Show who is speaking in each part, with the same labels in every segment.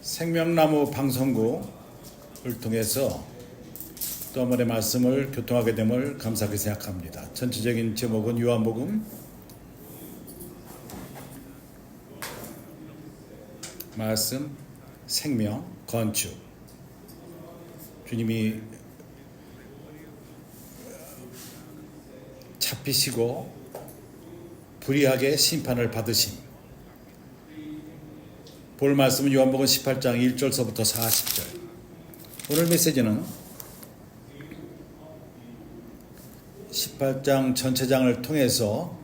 Speaker 1: 생명나무 방송국을 통해서 또 한 번의 말씀을 교통하게 됨을 감사하게 생각합니다. 전체적인 제목은 요한복음 말씀, 생명, 건축. 주님이 잡히시고 불의하게 심판을 받으심. 볼 말씀은 요한복음 18장 1절서부터 40절. 오늘 메시지는 18장 전체장을 통해서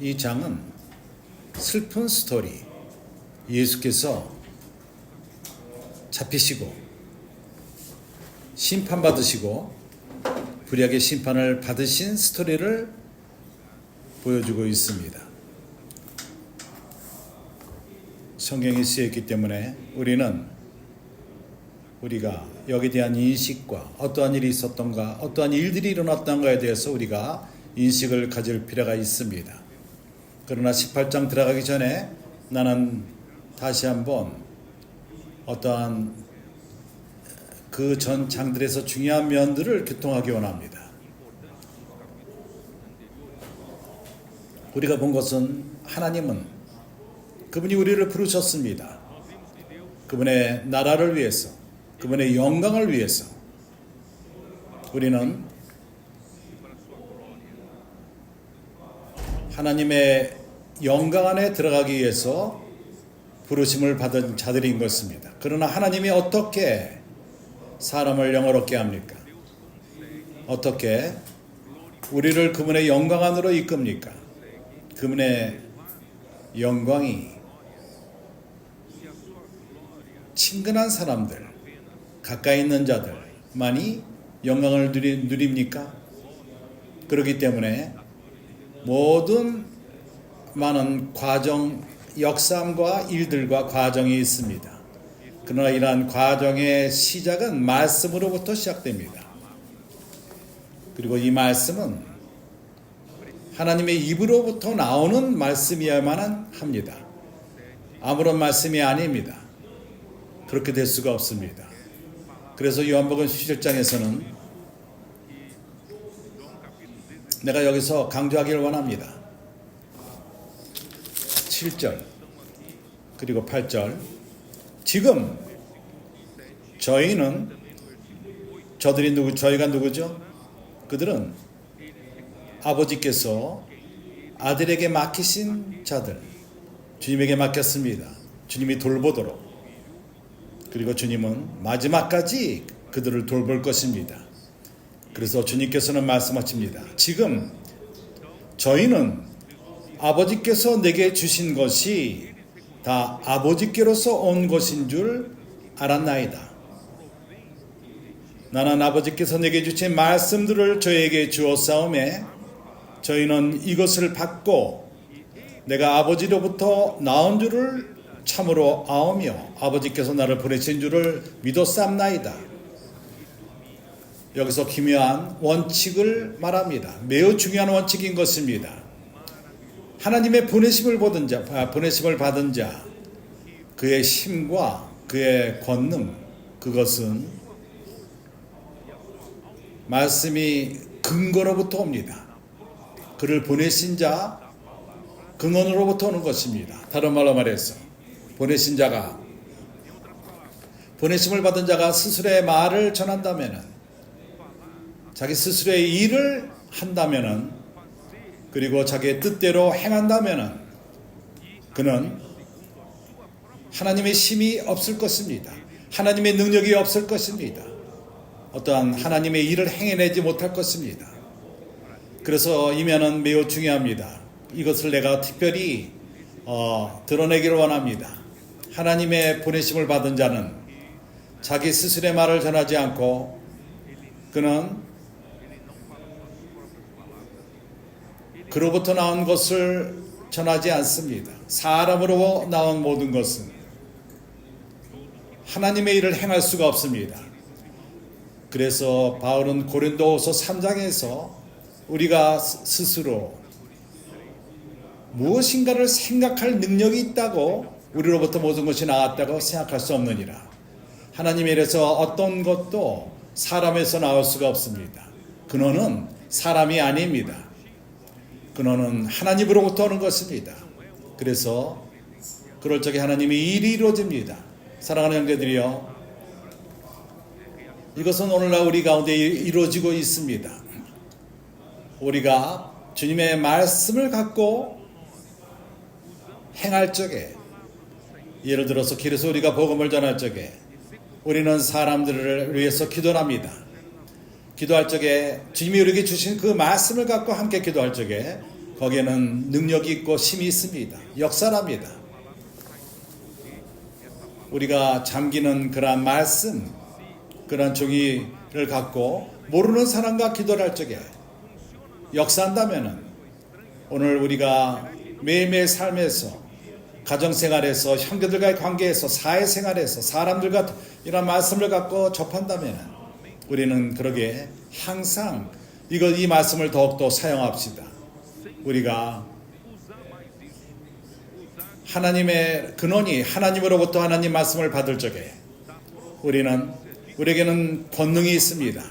Speaker 1: 이 장은 슬픈 스토리, 예수께서 잡히시고 심판받으시고 불의하게 심판을 받으신 스토리를 보여주고 있습니다. 성경이 쓰여있기 때문에 우리가 여기에 대한 인식과 어떠한 일이 있었던가, 어떠한 일들이 일어났던가에 대해서 우리가 인식을 가질 필요가 있습니다. 그러나 18장 들어가기 전에 나는 다시 한번 어떠한 그 전 장들에서 중요한 면들을 교통하기 원합니다. 우리가 본 것은 하나님은 그분이 우리를 부르셨습니다. 그분의 나라를 위해서, 그분의 영광을 위해서. 우리는 하나님의 영광 안에 들어가기 위해서 부르심을 받은 자들인 것입니다. 그러나 하나님이 어떻게 사람을 영화롭게 합니까? 어떻게 우리를 그분의 영광 안으로 이끕니까? 그분의 영광이 친근한 사람들, 가까이 있는 자들만이 영광을 누립니까? 그렇기 때문에 모든 많은 과정, 역삼과 일들과 과정이 있습니다. 그러나 이러한 과정의 시작은 말씀으로부터 시작됩니다. 그리고 이 말씀은 하나님의 입으로부터 나오는 말씀이어야만 합니다. 아무런 말씀이 아닙니다. 그렇게 될 수가 없습니다. 그래서 요한복음 17장에서는 내가 여기서 강조하기를 원합니다. 7절 그리고 8절. 지금 저희가 누구죠? 그들은 아버지께서 아들에게 맡기신 자들, 주님에게 맡겼습니다. 주님이 돌보도록. 그리고 주님은 마지막까지 그들을 돌볼 것입니다. 그래서 주님께서는 말씀하십니다. 지금 저희는 아버지께서 내게 주신 것이 다 아버지께로서 온 것인 줄 알았나이다. 나는 아버지께서 내게 주신 말씀들을 저에게 주었사오매 저희는 이것을 받고 내가 아버지로부터 나온 줄을 참으로 아오며 아버지께서 나를 보내신 줄을 믿었사옵나이다. 여기서 기묘한 원칙을 말합니다. 매우 중요한 원칙인 것입니다. 하나님의 보내심을 받은 자, 그의 힘과 그의 권능, 그것은 말씀이 근거로부터 옵니다. 그를 보내신 자, 근원으로부터 오는 것입니다. 다른 말로 말해서 보내심을 받은 자가 스스로의 말을 전한다면은, 자기 스스로의 일을 한다면은, 그리고 자기의 뜻대로 행한다면은, 그는 하나님의 힘이 없을 것입니다. 하나님의 능력이 없을 것입니다. 어떠한 하나님의 일을 행해내지 못할 것입니다. 그래서 이 면은 매우 중요합니다. 이것을 내가 특별히 드러내기를 원합니다. 하나님의 보내심을 받은 자는 자기 스스로의 말을 전하지 않고 그는 그로부터 나온 것을 전하지 않습니다. 사람으로 나온 모든 것은 하나님의 일을 행할 수가 없습니다. 그래서 바울은 고린도후서 3장에서 우리가 스스로 무엇인가를 생각할 능력이 있다고 우리로부터 모든 것이 나왔다고 생각할 수 없느니라. 하나님에 이래서 어떤 것도 사람에서 나올 수가 없습니다. 근원은 사람이 아닙니다. 근원은 하나님으로부터 오는 것입니다. 그래서 그럴 적에 하나님의 일이 이루어집니다. 사랑하는 형제들이여, 이것은 오늘날 우리 가운데 이루어지고 있습니다. 우리가 주님의 말씀을 갖고 행할 적에, 예를 들어서 길에서 우리가 복음을 전할 적에 우리는 사람들을 위해서 기도를 합니다. 기도할 적에 주님이 우리에게 주신 그 말씀을 갖고 함께 기도할 적에 거기에는 능력이 있고 힘이 있습니다. 역사랍니다. 우리가 잠기는 그러한 말씀, 그러한 종이를 갖고 모르는 사람과 기도를 할 적에 역사한다면은 오늘 우리가 매일매일 삶에서, 가정생활에서, 형제들과의 관계에서, 사회생활에서 사람들과 이런 말씀을 갖고 접한다면 우리는 그러게 항상 이 말씀을 더욱더 사용합시다. 우리가 하나님의 근원이 하나님으로부터 하나님 말씀을 받을 적에 우리에게는 권능이 있습니다.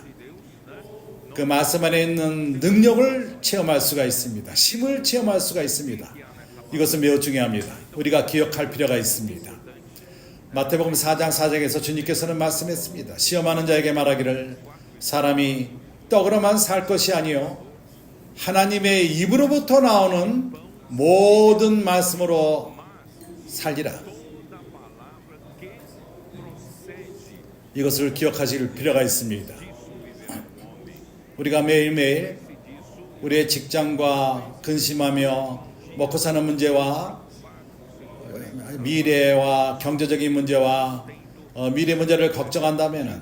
Speaker 1: 그 말씀 안에 있는 능력을 체험할 수가 있습니다. 힘을 체험할 수가 있습니다. 이것은 매우 중요합니다. 우리가 기억할 필요가 있습니다. 마태복음 4장 4절에서 주님께서는 말씀했습니다. 시험하는 자에게 말하기를 사람이 떡으로만 살 것이 아니요 하나님의 입으로부터 나오는 모든 말씀으로 살리라. 이것을 기억하실 필요가 있습니다. 우리가 매일매일 우리의 직장과 근심하며 먹고 사는 문제와 미래와 경제적인 문제와 미래 문제를 걱정한다면,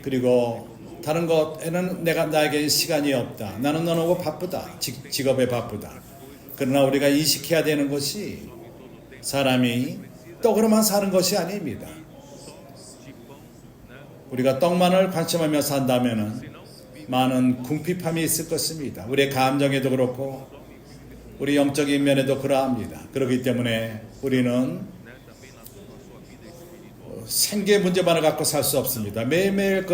Speaker 1: 그리고 다른 것에는 나에게 시간이 없다, 나는 너무 바쁘다, 직업에 바쁘다. 그러나 우리가 인식해야 되는 것이 사람이 떡으로만 사는 것이 아닙니다. 우리가 떡만을 관심하며 산다면 많은 궁핍함이 있을 것입니다. 우리의 감정에도 그렇고 우리 영적인 면에도 그러합니다. 그렇기 때문에 우리는 생계 문제만을 갖고 살 수 없습니다. 매일매일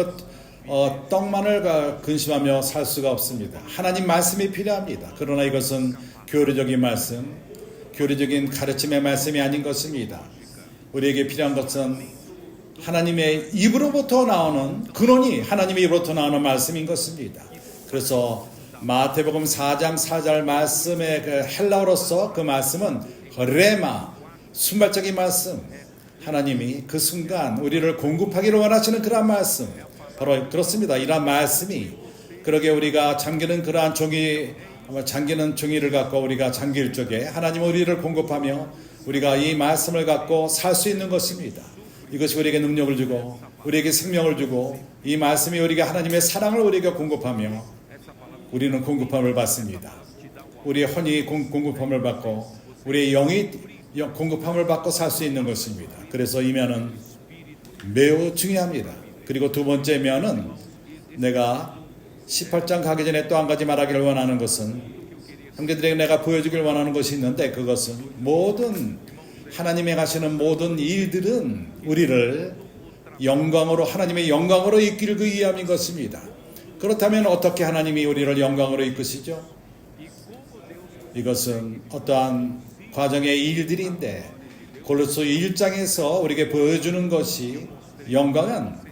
Speaker 1: 떡만을 근심하며 살 수가 없습니다. 하나님 말씀이 필요합니다. 그러나 이것은 교리적인 말씀, 교리적인 가르침의 말씀이 아닌 것입니다. 우리에게 필요한 것은 하나님의 입으로부터 나오는, 근원이 하나님의 입으로부터 나오는 말씀인 것입니다. 그래서 마태복음 4장 4절 말씀의 그 헬라어로서 그 말씀은 레마, 순발적인 말씀, 하나님이 그 순간 우리를 공급하기를 원하시는 그러한 말씀, 바로 그렇습니다. 이러한 말씀이, 그러게 우리가 잠기는 그러한 잠기는 종이를 갖고 우리가 잠길 적에 하나님은 우리를 공급하며 우리가 이 말씀을 갖고 살 수 있는 것입니다. 이것이 우리에게 능력을 주고 우리에게 생명을 주고, 이 말씀이 우리에게 하나님의 사랑을 우리에게 공급하며 우리는 공급함을 받습니다. 우리의 혼이 공급함을 받고 우리의 영이 공급함을 받고 살 수 있는 것입니다. 그래서 이 면은 매우 중요합니다. 그리고 두 번째 면은, 내가 18장 가기 전에 또 한 가지 말하기를 원하는 것은, 형제들에게 내가 보여주길 원하는 것이 있는데, 그것은 모든 하나님이 하시는 모든 일들은 우리를 영광으로, 하나님의 영광으로 이끌기 위함인 것입니다. 그렇다면 어떻게 하나님이 우리를 영광으로 이끄시죠? 이것은 어떠한 과정의 일들인데, 골로새 1장에서 우리에게 보여주는 것이, 영광은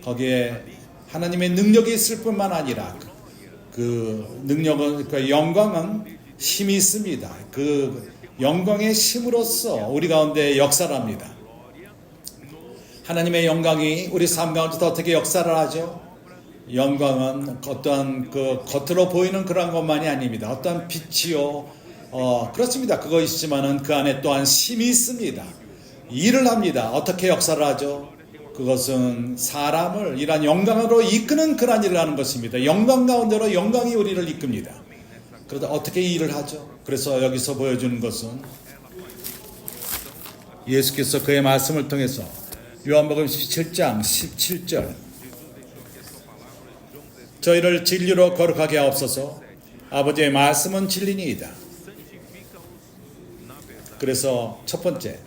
Speaker 1: 거기에 하나님의 능력이 있을 뿐만 아니라 그 능력은, 그 영광은 힘이 있습니다. 그 영광의 힘으로써 우리 가운데 역사를 합니다. 하나님의 영광이 우리 삶 가운데 어떻게 역사를 하죠? 영광은 어떠한 그 겉으로 보이는 그런 것만이 아닙니다. 어떠한 빛이요, 그렇습니다. 그거 있지만은 그 안에 또한 힘이 있습니다. 일을 합니다. 어떻게 역사를 하죠? 그것은 사람을 이러한 영광으로 이끄는 그러한 일을 하는 것입니다. 영광 가운데로 영광이 우리를 이끕니다. 그러다 어떻게 일을 하죠? 그래서 여기서 보여주는 것은 예수께서 그의 말씀을 통해서 요한복음 17장 17절, 저희를 진리로 거룩하게 하옵소서, 아버지의 말씀은 진리니이다. 그래서 첫 번째,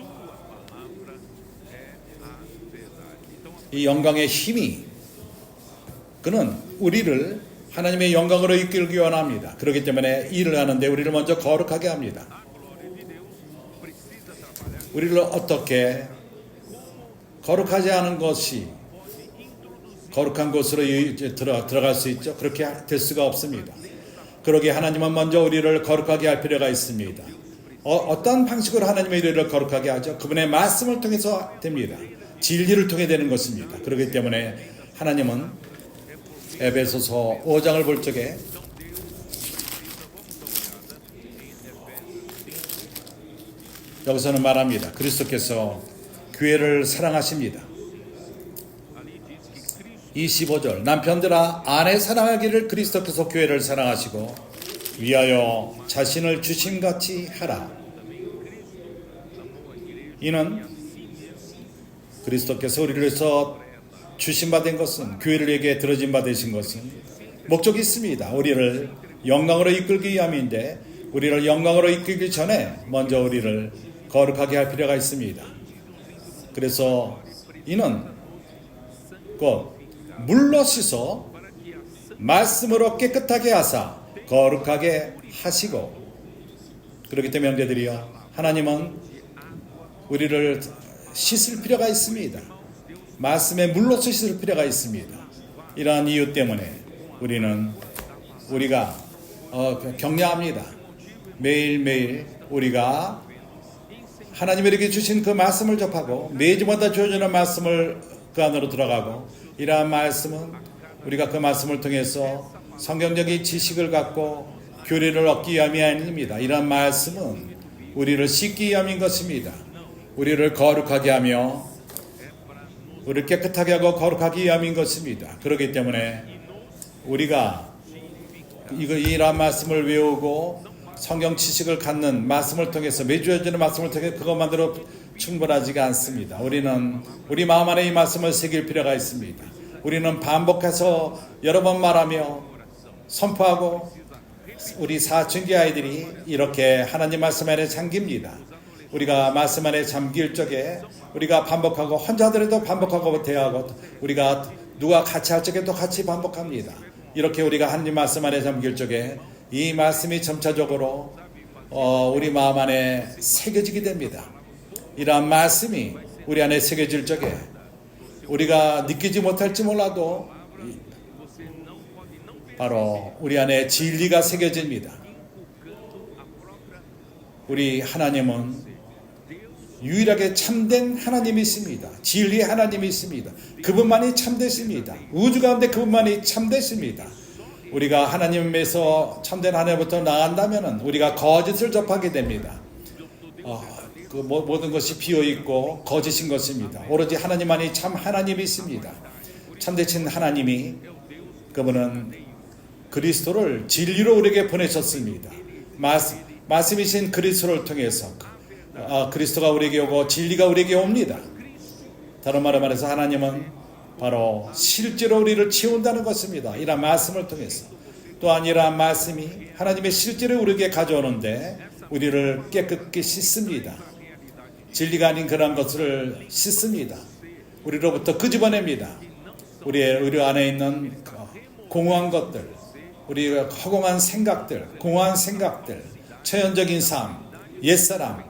Speaker 1: 이 영광의 힘이 그는 우리를 하나님의 영광으로 이끌기 원합니다. 그렇기 때문에 일을 하는데 우리를 먼저 거룩하게 합니다. 우리를 어떻게 거룩하지 않은 것이 거룩한 곳으로 들어갈 수 있죠? 그렇게 될 수가 없습니다. 그러기에 하나님은 먼저 우리를 거룩하게 할 필요가 있습니다. 어떤 방식으로 하나님의 우리를 거룩하게 하죠? 그분의 말씀을 통해서 됩니다. 진리를 통해 되는 것입니다. 그렇기 때문에 하나님은 에베소서 5장을 볼 적에 여기서는 말합니다. 그리스도께서 교회를 사랑하십니다. 25절 남편들아 아내 사랑하기를 그리스도께서 교회를 사랑하시고 위하여 자신을 주심같이 하라. 이는 그리스도께서 우리를 위해서 주심받은 것은 교회를 위해 들어진 바 되신 것은 목적이 있습니다. 우리를 영광으로 이끌기 위함인데 우리를 영광으로 이끌기 전에 먼저 우리를 거룩하게 할 필요가 있습니다. 그래서 이는 곧 물로 씻어 말씀으로 깨끗하게 하사 거룩하게 하시고 그렇기 때문에 형제들이여 하나님은 우리를 씻을 필요가 있습니다. 말씀의 물로 씻을 필요가 있습니다. 이러한 이유 때문에 우리가 격려합니다. 매일매일 우리가 하나님에게 주신 그 말씀을 접하고 매주마다 주어지는 말씀을 그 안으로 들어가고 이러한 말씀은 우리가 그 말씀을 통해서 성경적인 지식을 갖고 교리를 얻기 위함이 아닙니다. 이러한 말씀은 우리를 씻기 위함인 것입니다. 우리를 거룩하게 하며 우리를 깨끗하게 하고 거룩하기 위함인 것입니다. 그렇기 때문에 우리가 이러한 말씀을 외우고 성경 지식을 갖는 말씀을 통해서 매주 해주는 말씀을 통해 그것만으로 충분하지가 않습니다. 우리는 우리 마음 안에 이 말씀을 새길 필요가 있습니다. 우리는 반복해서 여러 번 말하며 선포하고 우리 사춘기 아이들이 이렇게 하나님 말씀 안에 잠깁니다. 우리가 말씀 안에 잠길 적에 우리가 반복하고 혼자 하더라도 반복하고 대하고 우리가 누가 같이 할 적에도 같이 반복합니다. 이렇게 우리가 하나님 말씀 안에 잠길 적에 이 말씀이 점차적으로 우리 마음 안에 새겨지게 됩니다. 이러한 말씀이 우리 안에 새겨질 적에 우리가 느끼지 못할지 몰라도 바로 우리 안에 진리가 새겨집니다. 우리 하나님은 유일하게 참된 하나님이십니다. 진리의 하나님이십니다. 그분만이 참되십니다. 우주 가운데 그분만이 참되십니다. 우리가 하나님에서 참된 하나님부터 나간다면 우리가 거짓을 접하게 됩니다. 그 모든 것이 비어있고 거짓인 것입니다. 오로지 하나님만이 참 하나님이십니다. 참되신 하나님이 그분은 그리스도를 진리로 우리에게 보내셨습니다. 말씀이신 그리스도를 통해서 그리스도가 우리에게 오고 진리가 우리에게 옵니다. 다른 말로 말해서 하나님은 바로 실제로 우리를 채운다는 것입니다. 이러한 말씀을 통해서 또한 이러한 말씀이 하나님의 실제로 우리에게 가져오는데 우리를 깨끗게 씻습니다. 진리가 아닌 그러한 것을 씻습니다. 우리로부터 끄집어냅니다. 우리 안에 있는 공허한 것들, 우리가 허공한 생각들, 공허한 생각들, 처연적인 삶, 옛사람,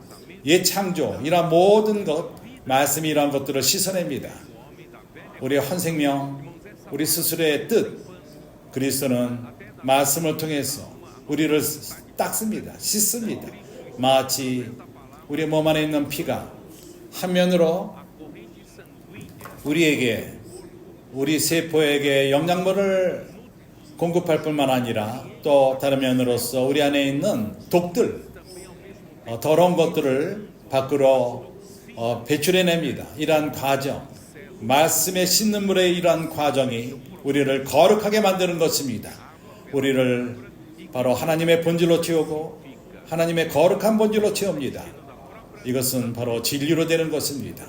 Speaker 1: 옛창조 이러한 모든 것, 말씀이 이러한 것들을 씻어냅니다. 우리의 헌생명, 우리 스스로의 뜻, 그리스도는 말씀을 통해서 우리를 닦습니다. 씻습니다. 마치 우리 몸 안에 있는 피가 한 면으로 우리에게, 우리 세포에게 영양분을 공급할 뿐만 아니라 또 다른 면으로서 우리 안에 있는 독들, 더러운 것들을 밖으로 배출해냅니다. 이러한 과정, 말씀에 씻는 물의 이러한 과정이 우리를 거룩하게 만드는 것입니다. 우리를 바로 하나님의 본질로 채우고 하나님의 거룩한 본질로 채웁니다. 이것은 바로 진리로 되는 것입니다.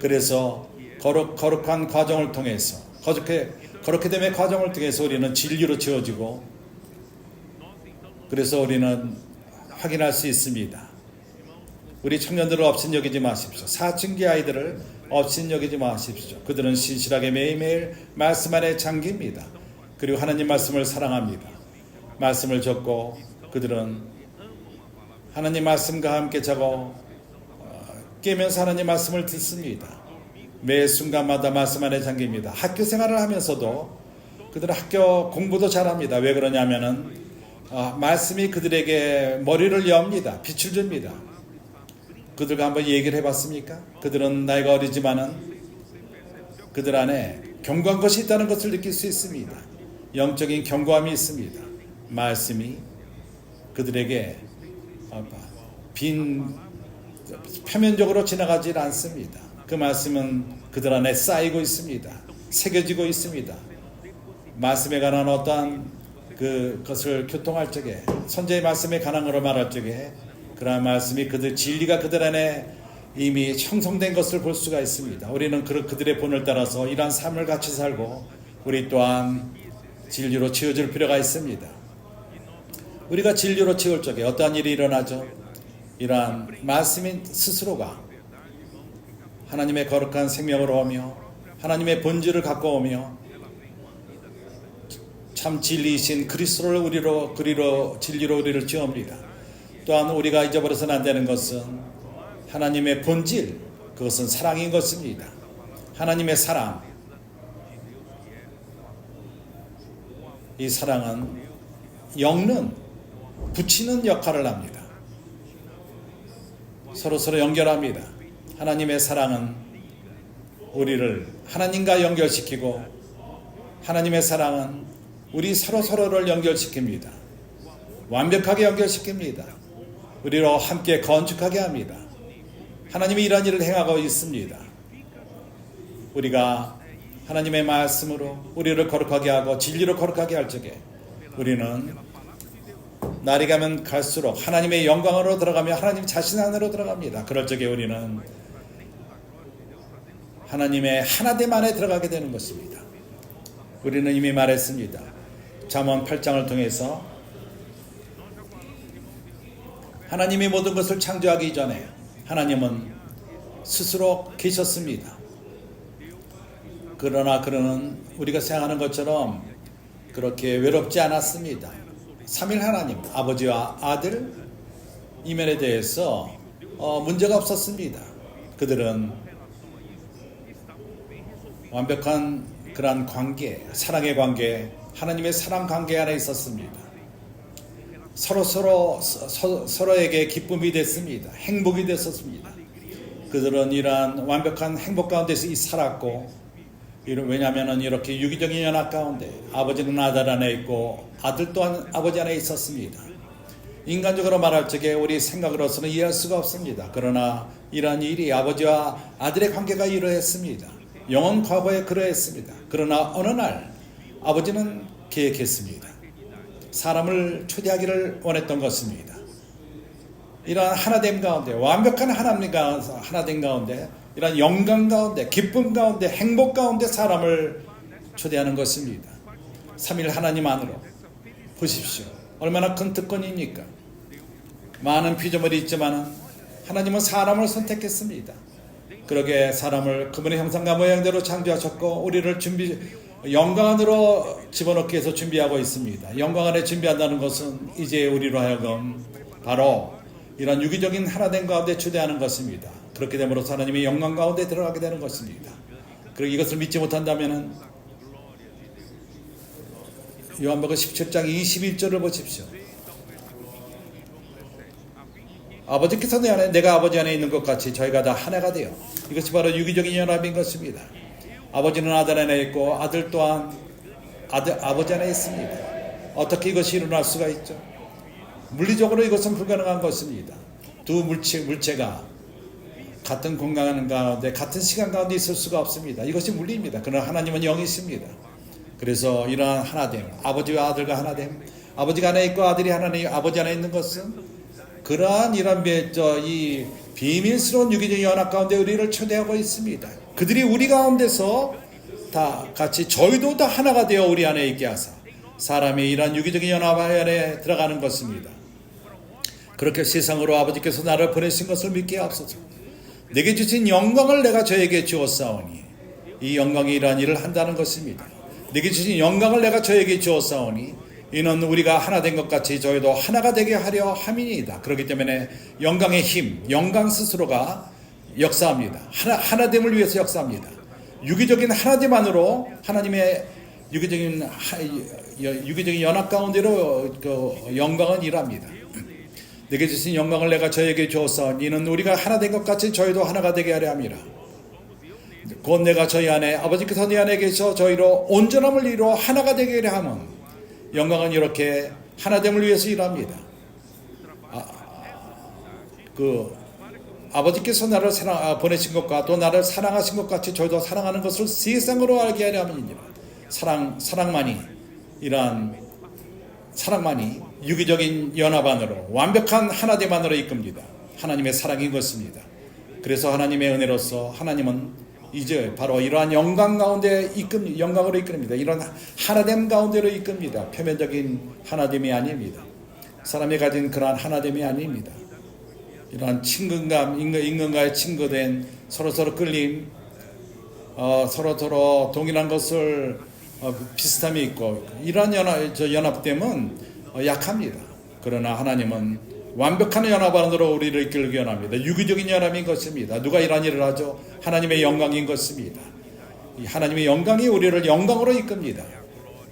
Speaker 1: 그래서 거룩한 과정을 통해서 거룩게 됨의 과정을 통해서 우리는 진리로 채워지고 그래서 우리는 확인할 수 있습니다. 우리 청년들을 업신 여기지 마십시오. 사춘기 아이들을 업신 여기지 마십시오. 그들은 신실하게 매일매일 말씀 안에 잠깁니다. 그리고 하나님 말씀을 사랑합니다. 말씀을 적고 그들은 하나님 말씀과 함께 자고 깨면서 하나님 말씀을 듣습니다. 매 순간마다 말씀 안에 잠깁니다. 학교 생활을 하면서도 그들은 학교 공부도 잘합니다. 왜 그러냐면은 말씀이 그들에게 머리를 엽니다. 빛을 줍니다. 그들과 한번 얘기를 해봤습니까? 그들은 나이가 어리지만은 그들 안에 견고한 것이 있다는 것을 느낄 수 있습니다. 영적인 견고함이 있습니다. 말씀이 그들에게 표면적으로 지나가지 않습니다. 그 말씀은 그들 안에 쌓이고 있습니다. 새겨지고 있습니다. 말씀에 관한 어떠한 그것을 교통할 적에 선지의 말씀에 관한 것을 말할 적에 그러한 말씀이 진리가 그들 안에 이미 형성된 것을 볼 수가 있습니다. 우리는 그들의 본을 따라서 이러한 삶을 같이 살고 우리 또한 진리로 채워질 필요가 있습니다. 우리가 진리로 채울 적에 어떠한 일이 일어나죠? 이러한 말씀인 스스로가 하나님의 거룩한 생명으로 오며 하나님의 본질을 갖고 오며 참 진리이신 그리스도를 진리로 우리를 채웁니다. 또한 우리가 잊어버려서는 안 되는 것은 하나님의 본질, 그것은 사랑인 것입니다. 하나님의 사랑, 이 사랑은 엮는, 붙이는 역할을 합니다. 서로 연결합니다. 하나님의 사랑은 우리를 하나님과 연결시키고 하나님의 사랑은 우리 서로를 연결시킵니다. 완벽하게 연결시킵니다. 우리로 함께 건축하게 합니다. 하나님이 이런 일을 행하고 있습니다. 우리가 하나님의 말씀으로 우리를 거룩하게 하고 진리로 거룩하게 할 적에 우리는 날이 가면 갈수록 하나님의 영광으로 들어가며 하나님 자신 안으로 들어갑니다. 그럴 적에 우리는 하나님의 하나됨 안에 들어가게 되는 것입니다. 우리는 이미 말했습니다. 잠언 8장을 통해서 하나님이 모든 것을 창조하기 전에 하나님은 스스로 계셨습니다. 그러나 그는 우리가 생각하는 것처럼 그렇게 외롭지 않았습니다. 삼일 하나님, 아버지와 아들 이 면에 대해서 문제가 없었습니다. 그들은 완벽한 그러한 관계, 사랑의 관계, 하나님의 사랑 관계 안에 있었습니다. 서로에게 기쁨이 됐습니다. 행복이 됐었습니다. 그들은 이러한 완벽한 행복 가운데서 살았고, 왜냐하면 이렇게 유기적인 연합 가운데 아버지는 아들 안에 있고 아들 또한 아버지 안에 있었습니다. 인간적으로 말할 적에 우리 생각으로서는 이해할 수가 없습니다. 그러나 이러한 일이 아버지와 아들의 관계가 이러했습니다. 영원 과거에 그러했습니다. 그러나 어느 날 아버지는 계획했습니다. 사람을 초대하기를 원했던 것입니다. 이러한 하나됨 가운데, 완벽한 하나됨 가운데, 이러한 영광 가운데, 기쁨 가운데, 행복 가운데 사람을 초대하는 것입니다. 삼일 하나님 안으로 보십시오. 얼마나 큰 특권입니까? 많은 피조물이 있지만 하나님은 사람을 선택했습니다. 그러게 사람을 그분의 형상과 모양대로 창조하셨고 우리를 영광 안으로 집어넣기 위해서 준비하고 있습니다. 영광 안에 준비한다는 것은 이제 우리로 하여금 바로 이런 유기적인 하나됨 가운데 초대하는 것입니다. 그렇게 됨으로써 하나님의 영광 가운데 들어가게 되는 것입니다. 그리고 이것을 믿지 못한다면 요한복음 17장 21절을 보십시오. 아버지께서 내가 아버지 안에 있는 것 같이 저희가 다 하나가 되어, 이것이 바로 유기적인 연합인 것입니다. 아버지는 아들 안에 있고 아들 또한 아버지 안에 있습니다. 어떻게 이것이 일어날 수가 있죠? 물리적으로 이것은 불가능한 것입니다. 두 물체가 같은 공간 가운데 같은 시간 가운데 있을 수가 없습니다. 이것이 물리입니다. 그러나 하나님은 영이십니다. 그래서 이러한 하나됨, 아버지와 아들과 하나됨, 아버지가 안에 있고 아들이 아버지 안에 있는 것은 그러한 이 비밀스러운 유기적 연합 가운데 우리를 초대하고 있습니다. 그들이 우리 가운데서 다 같이 저희도 다 하나가 되어 우리 안에 있게 하사 사람이 이러한 유기적인 연합 안에 들어가는 것입니다. 그렇게 세상으로 아버지께서 나를 보내신 것을 믿게 하옵소서. 내게 주신 영광을 내가 저에게 주었사오니 이 영광이 이러한 일을 한다는 것입니다. 내게 주신 영광을 내가 저에게 주었사오니 이는 우리가 하나 된 것 같이 저희도 하나가 되게 하려 함이니이다. 그렇기 때문에 영광의 힘, 영광 스스로가 역사합니다. 하나됨을 위해서 역사합니다. 유기적인 하나됨 안으로 하나님의 유기적인 연합 가운데로 그 영광은 일합니다. 내게 주신 영광을 내가 저에게 주었사오니 이는 우리가 하나 된 것 같이 저희도 하나가 되게 하려 함이라. 곧 내가 저희 안에 아버지께서 내 안에 계셔 저희로 온전함을 이루어 하나가 되게 하려 함은 영광은 이렇게 하나됨을 위해서 일합니다. 아버지께서 나를 보내신 것과 또 나를 사랑하신 것 같이 저희도 사랑하는 것을 세상으로 알게 하려 함이니라. 사랑만이 이러한 사랑만이 유기적인 연합 안으로 완벽한 하나됨 안으로 이끕니다. 하나님의 사랑인 것입니다. 그래서 하나님의 은혜로서 하나님은 이제 바로 이러한 영광 가운데 영광으로 이끕니다. 이런 하나됨 가운데로 이끕니다. 표면적인 하나됨이 아닙니다. 사람이 가진 그러한 하나됨이 아닙니다. 이러한 친근감, 인간과의 친구된 서로서로 끌림, 서로서로 동일한 것을 비슷함이 있고 이러한 연합됨은 약합니다. 그러나 하나님은 완벽한 연합 안으로 우리를 이끌기 원합니다. 유기적인 연합인 것입니다. 누가 이러한 일을 하죠? 하나님의 영광인 것입니다. 이 하나님의 영광이 우리를 영광으로 이끕니다.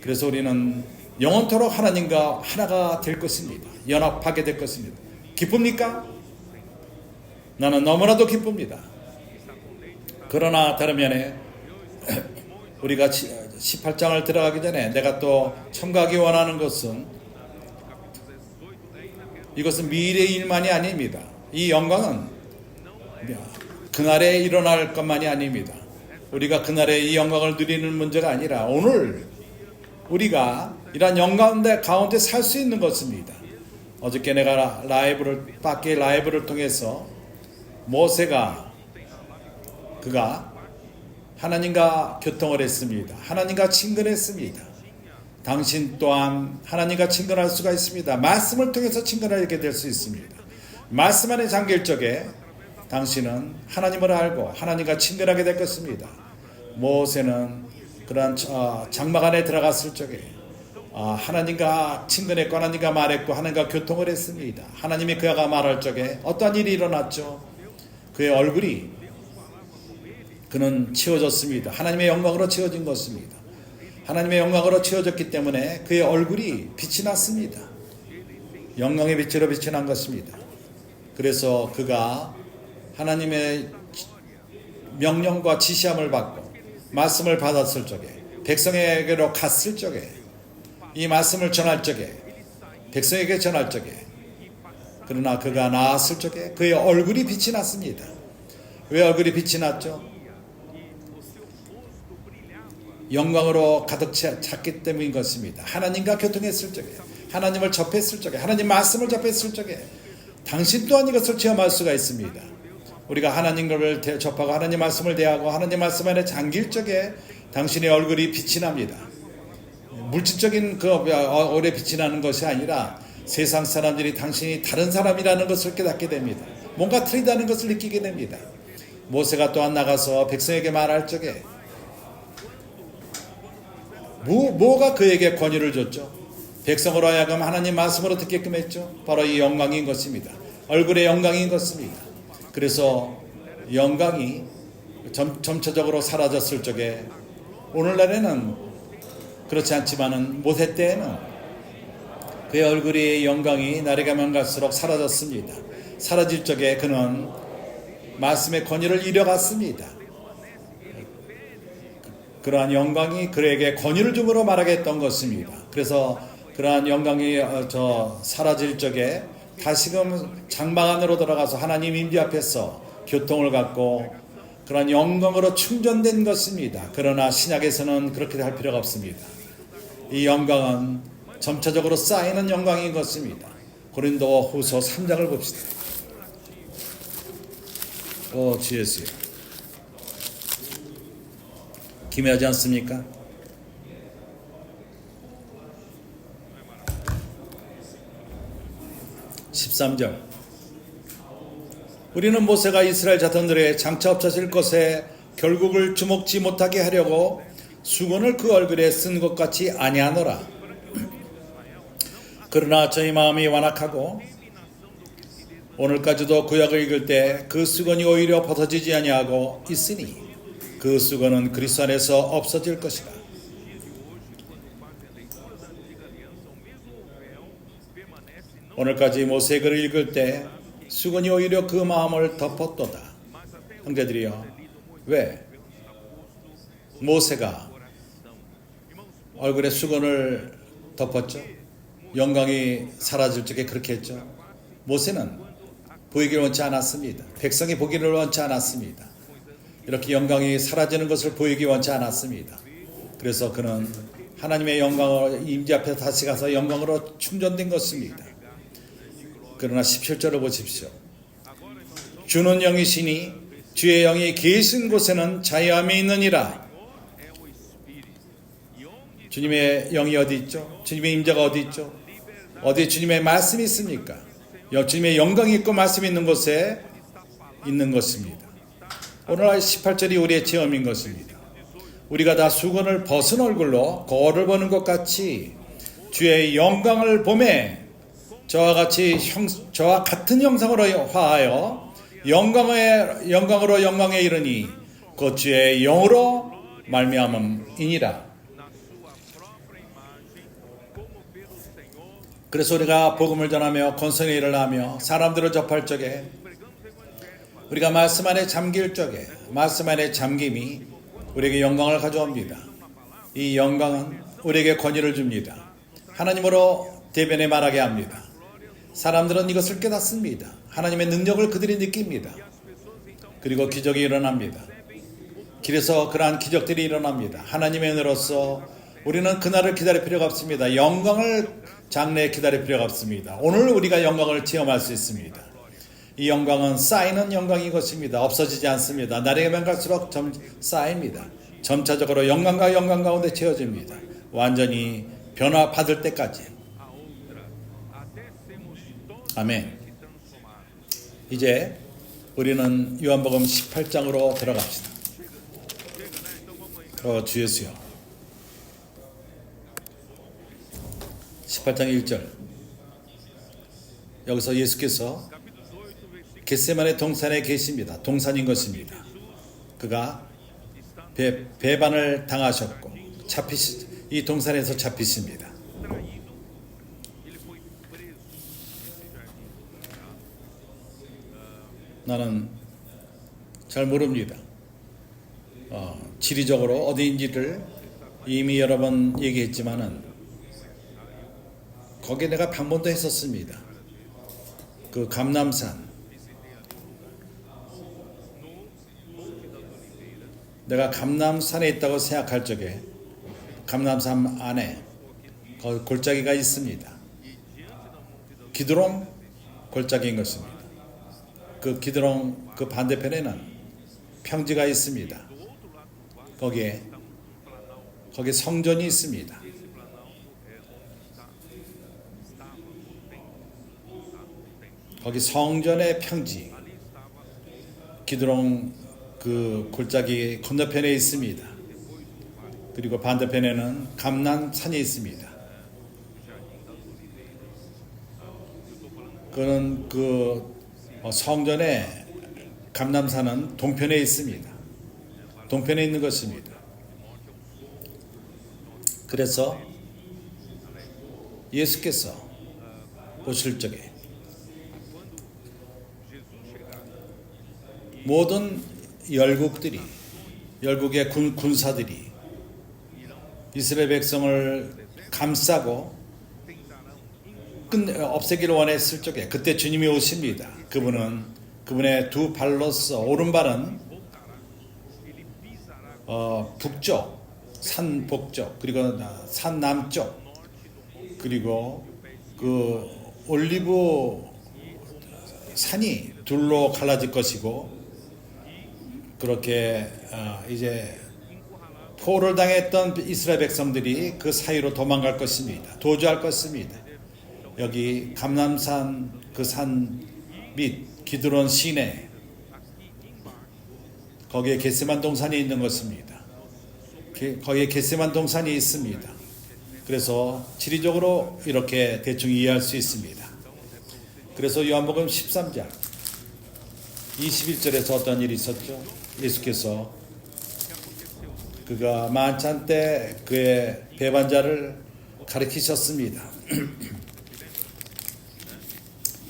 Speaker 1: 그래서 우리는 영원토록 하나님과 하나가 될 것입니다. 연합하게 될 것입니다. 기쁩니까? 나는 너무나도 기쁩니다. 그러나 다른 면에 우리가 18장을 들어가기 전에 내가 또 첨가하기 원하는 것은 이것은 미래의 일만이 아닙니다. 이 영광은 그날에 일어날 것만이 아닙니다. 우리가 그날에 이 영광을 누리는 문제가 아니라 오늘 우리가 이러한 영광 가운데 살 수 있는 것입니다. 어저께 내가 밖에 라이브를 통해서 모세가 그가 하나님과 교통을 했습니다. 하나님과 친근했습니다. 당신 또한 하나님과 친근할 수가 있습니다. 말씀을 통해서 친근하게 될 수 있습니다. 말씀 안에 잠길 적에 당신은 하나님을 알고 하나님과 친근하게 될 것입니다. 모세는 그러한 장막 안에 들어갔을 적에 하나님과 친근했고 하나님과 말했고 하나님과 교통을 했습니다. 하나님이 그가 말할 적에 어떠한 일이 일어났죠? 그의 얼굴이 그는 치워졌습니다. 하나님의 영광으로 치워진 것입니다. 하나님의 영광으로 치워졌기 때문에 그의 얼굴이 빛이 났습니다. 영광의 빛으로 빛이 난 것입니다. 그래서 그가 하나님의 명령과 지시함을 받고 말씀을 받았을 적에 백성에게로 갔을 적에 이 말씀을 전할 적에 백성에게 전할 적에 그러나 그가 나았을 적에 그의 얼굴이 빛이 났습니다. 왜 얼굴이 빛이 났죠? 영광으로 가득 찼기 때문인 것입니다. 하나님과 교통했을 적에 하나님을 접했을 적에 하나님 말씀을 접했을 적에 당신 또한 이것을 체험할 수가 있습니다. 우리가 하나님을 접하고 하나님 말씀을 대하고 하나님 말씀 안에 잠길 적에 당신의 얼굴이 빛이 납니다. 물질적인 얼에 빛이 나는 것이 아니라 세상 사람들이 당신이 다른 사람이라는 것을 깨닫게 됩니다. 뭔가 틀리다는 것을 느끼게 됩니다. 모세가 또한 나가서 백성에게 말할 적에 뭐가 그에게 권위를 줬죠? 백성으로 하여금 하나님 말씀으로 듣게끔 했죠. 바로 이 영광인 것입니다. 얼굴의 영광인 것입니다. 그래서 영광이 점차적으로 사라졌을 적에 오늘날에는 그렇지 않지만은 모세 때에는 그의 얼굴의 영광이 날이 가면 갈수록 사라졌습니다. 사라질 적에 그는 말씀의 권위를 잃어갔습니다. 그러한 영광이 그에게 권위를 줌으로 말하겠던 것입니다. 그래서 그러한 영광이 사라질 적에 다시금 장막 안으로 들어가서 하나님 임재 앞에서 교통을 갖고 그러한 영광으로 충전된 것입니다. 그러나 신약에서는 그렇게 할 필요가 없습니다. 이 영광은 점차적으로 쌓이는 영광인 것입니다. 고린도 후서 3장을 봅시다. 주예수요. 기묘하지 않습니까? 13절. 우리는 모세가 이스라엘 자손들의 장차 없어질 것에 결국을 주목지 못하게 하려고 수건을 그 얼굴에 쓴 것 같이 아니하노라. 그러나 저희 마음이 완악하고 오늘까지도 구약을 읽을 때 그 수건이 오히려 벗어지지 아니하고 있으니 그 수건은 그리스도 안에서 없어질 것이다. 오늘까지 모세의 글을 읽을 때 수건이 오히려 그 마음을 덮었도다. 형제들이여, 왜 모세가 얼굴에 수건을 덮었죠? 영광이 사라질 적에 그렇게 했죠. 모세는 보이기를 원치 않았습니다. 백성이 보기를 원치 않았습니다. 이렇게 영광이 사라지는 것을 보이기 원치 않았습니다. 그래서 그는 하나님의 영광으로 임재 앞에 다시 가서 영광으로 충전된 것입니다. 그러나 17절을 보십시오. 주는 영이시니 주의 영이 계신 곳에는 자유함이 있느니라. 주님의 영이 어디 있죠? 주님의 임재가 어디 있죠? 어디 주님의 말씀이 있습니까? 주님의 영광이 있고 말씀이 있는 곳에 있는 것입니다. 오늘 18절이 우리의 체험인 것입니다. 우리가 다 수건을 벗은 얼굴로 거울을 보는 것 같이 주의 영광을 보매 저와 같은 형상으로 화하여 영광으로 영광에 이르니 그 주의 영으로 말미암음이니라. 그래서 우리가 복음을 전하며 권선의 일을 하며 사람들을 접할 적에 우리가 말씀 안에 잠길 적에 말씀 안에 잠김이 우리에게 영광을 가져옵니다. 이 영광은 우리에게 권위를 줍니다. 하나님으로 대변해 말하게 합니다. 사람들은 이것을 깨닫습니다. 하나님의 능력을 그들이 느낍니다. 그리고 기적이 일어납니다. 길에서 그러한 기적들이 일어납니다. 하나님의 은혜로서 우리는 그날을 기다릴 필요가 없습니다. 영광을 장래에 기다릴 필요가 없습니다. 오늘 우리가 영광을 체험할 수 있습니다. 이 영광은 쌓이는 영광인 것입니다. 없어지지 않습니다. 날이 갈수록 쌓입니다. 점차적으로 영광과 영광 가운데 채워집니다. 완전히 변화받을 때까지. 아멘. 이제 우리는 요한복음 18장으로 들어갑시다. 주 예수여. 18장 1절. 여기서 예수께서 겟세마네 동산에 계십니다. 동산인 것입니다. 그가 배반을 당하셨고 이 동산에서 잡히십니다. 나는 잘 모릅니다. 지리적으로 어디인지를 이미 여러 번 얘기했지만은 거기에 내가 방문도 했었습니다. 그 감람산. 내가 감람산에 있다고 생각할 적에 감람산 안에 거기 골짜기가 있습니다. 기드론 골짜기인 것입니다. 그 기드론 그 반대편에는 평지가 있습니다. 거기 성전이 있습니다. 거기 성전의 평지, 기드론 그 골짜기 건너편에 있습니다. 그리고 반대편에는 감람산이 있습니다. 그는 그 성전의 감람산은 동편에 있습니다. 동편에 있는 것입니다. 그래서 예수께서 오실 적에 모든 열국의 군사들이 이스라엘 백성을 감싸고 없애기를 원했을 적에 그때 주님이 오십니다. 그분의 두 발로서 오른발은 북쪽, 산 북쪽, 그리고 산 남쪽, 그리고 그 올리브 산이 둘로 갈라질 것이고, 그렇게 이제 포로를 당했던 이스라엘 백성들이 그 사이로 도망갈 것입니다. 도주할 것입니다. 여기 감람산 그 산 밑 기드론 시내 거기에 겟세만 동산이 있는 것입니다. 거기에 겟세만 동산이 있습니다. 그래서 지리적으로 이렇게 대충 이해할 수 있습니다. 그래서 요한복음 13장 21절에서 어떤 일이 있었죠? 예수께서 그가 만찬 때 그의 배반자를 가르치셨습니다.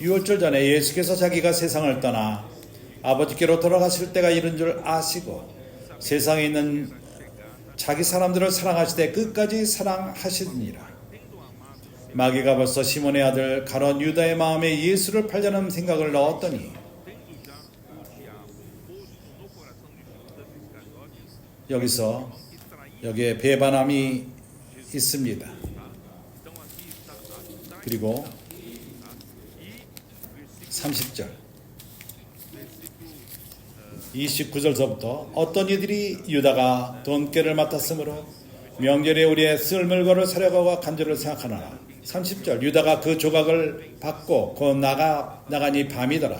Speaker 1: 6월절 전에 예수께서 자기가 세상을 떠나 아버지께로 돌아가실 때가 이른 줄 아시고 세상에 있는 자기 사람들을 사랑하시되 끝까지 사랑하시니라. 마귀가 벌써 시몬의 아들 가룟 유다의 마음에 예수를 팔려는 생각을 넣었더니 여기에 배반함이 있습니다. 그리고 30절 29절서부터 어떤 이들이 유다가 돈꾀를 맡았으므로 명절에 우리의 쓸물거를 사려가고 간절을 생각하나 30절 유다가 그 조각을 받고 곧 나가니 밤이더라.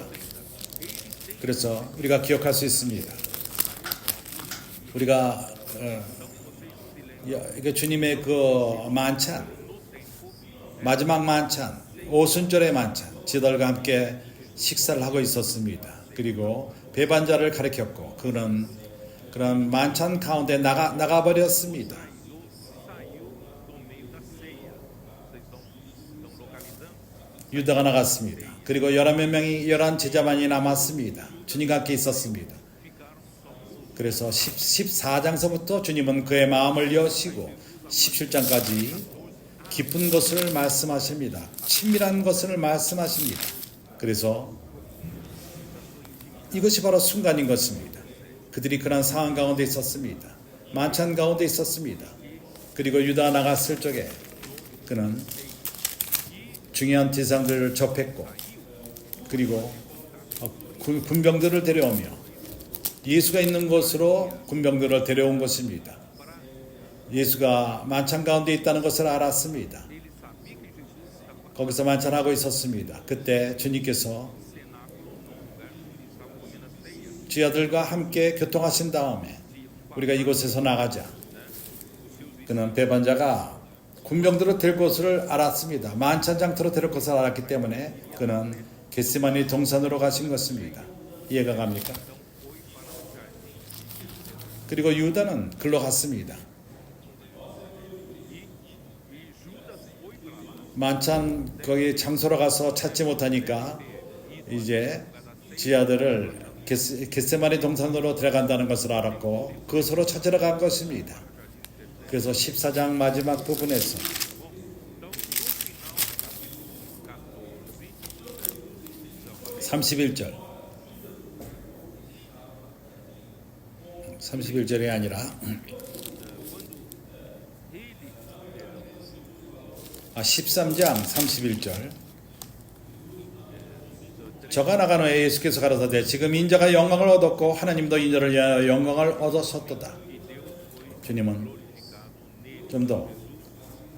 Speaker 1: 그래서 우리가 기억할 수 있습니다. 우리가 주님의 그 만찬 마지막 만찬 오순절의 만찬 지들과 함께 식사를 하고 있었습니다. 그리고 배반자를 가리켰고 그런 만찬 가운데 나가버렸습니다. 유다가 나갔습니다. 그리고 11 제자만이 남았습니다. 주님과 함께 있었습니다. 그래서 14장서부터 주님은 그의 마음을 여시고 17장까지 깊은 것을 말씀하십니다. 친밀한 것을 말씀하십니다. 그래서 이것이 바로 순간인 것입니다. 그들이 그런 상황 가운데 있었습니다. 만찬 가운데 있었습니다. 그리고 유다 나갔을 적에 그는 중요한 대상들을 접했고 그리고 군병들을 데려오며 예수가 있는 곳으로 군병들을 데려온 것입니다. 예수가 만찬 가운데 있다는 것을 알았습니다. 거기서 만찬하고 있었습니다. 그때 주님께서 주야들과 함께 교통하신 다음에 우리가 이곳에서 나가자. 그는 배반자가 군병들을 될 것을 알았습니다. 만찬장터로 데릴 것을 알았기 때문에 그는 겟세마니 동산으로 가신 것입니다. 이해가 갑니까? 그리고 유다는 글로 갔습니다. 만찬 거기 장소로 가서 찾지 못하니까 이제 지하들을 겟세마니 동산으로 들어간다는 것을 알았고 그것으로 찾으러 간 것입니다. 그래서 14장 마지막 부분에서 31절이 아니라 13장 31절 저가 나간 후에 예수께서 가라사대 지금 인자가 영광을 얻었고 하나님도 인자를 위하여 영광을 얻으셨도다. 주님은 좀 더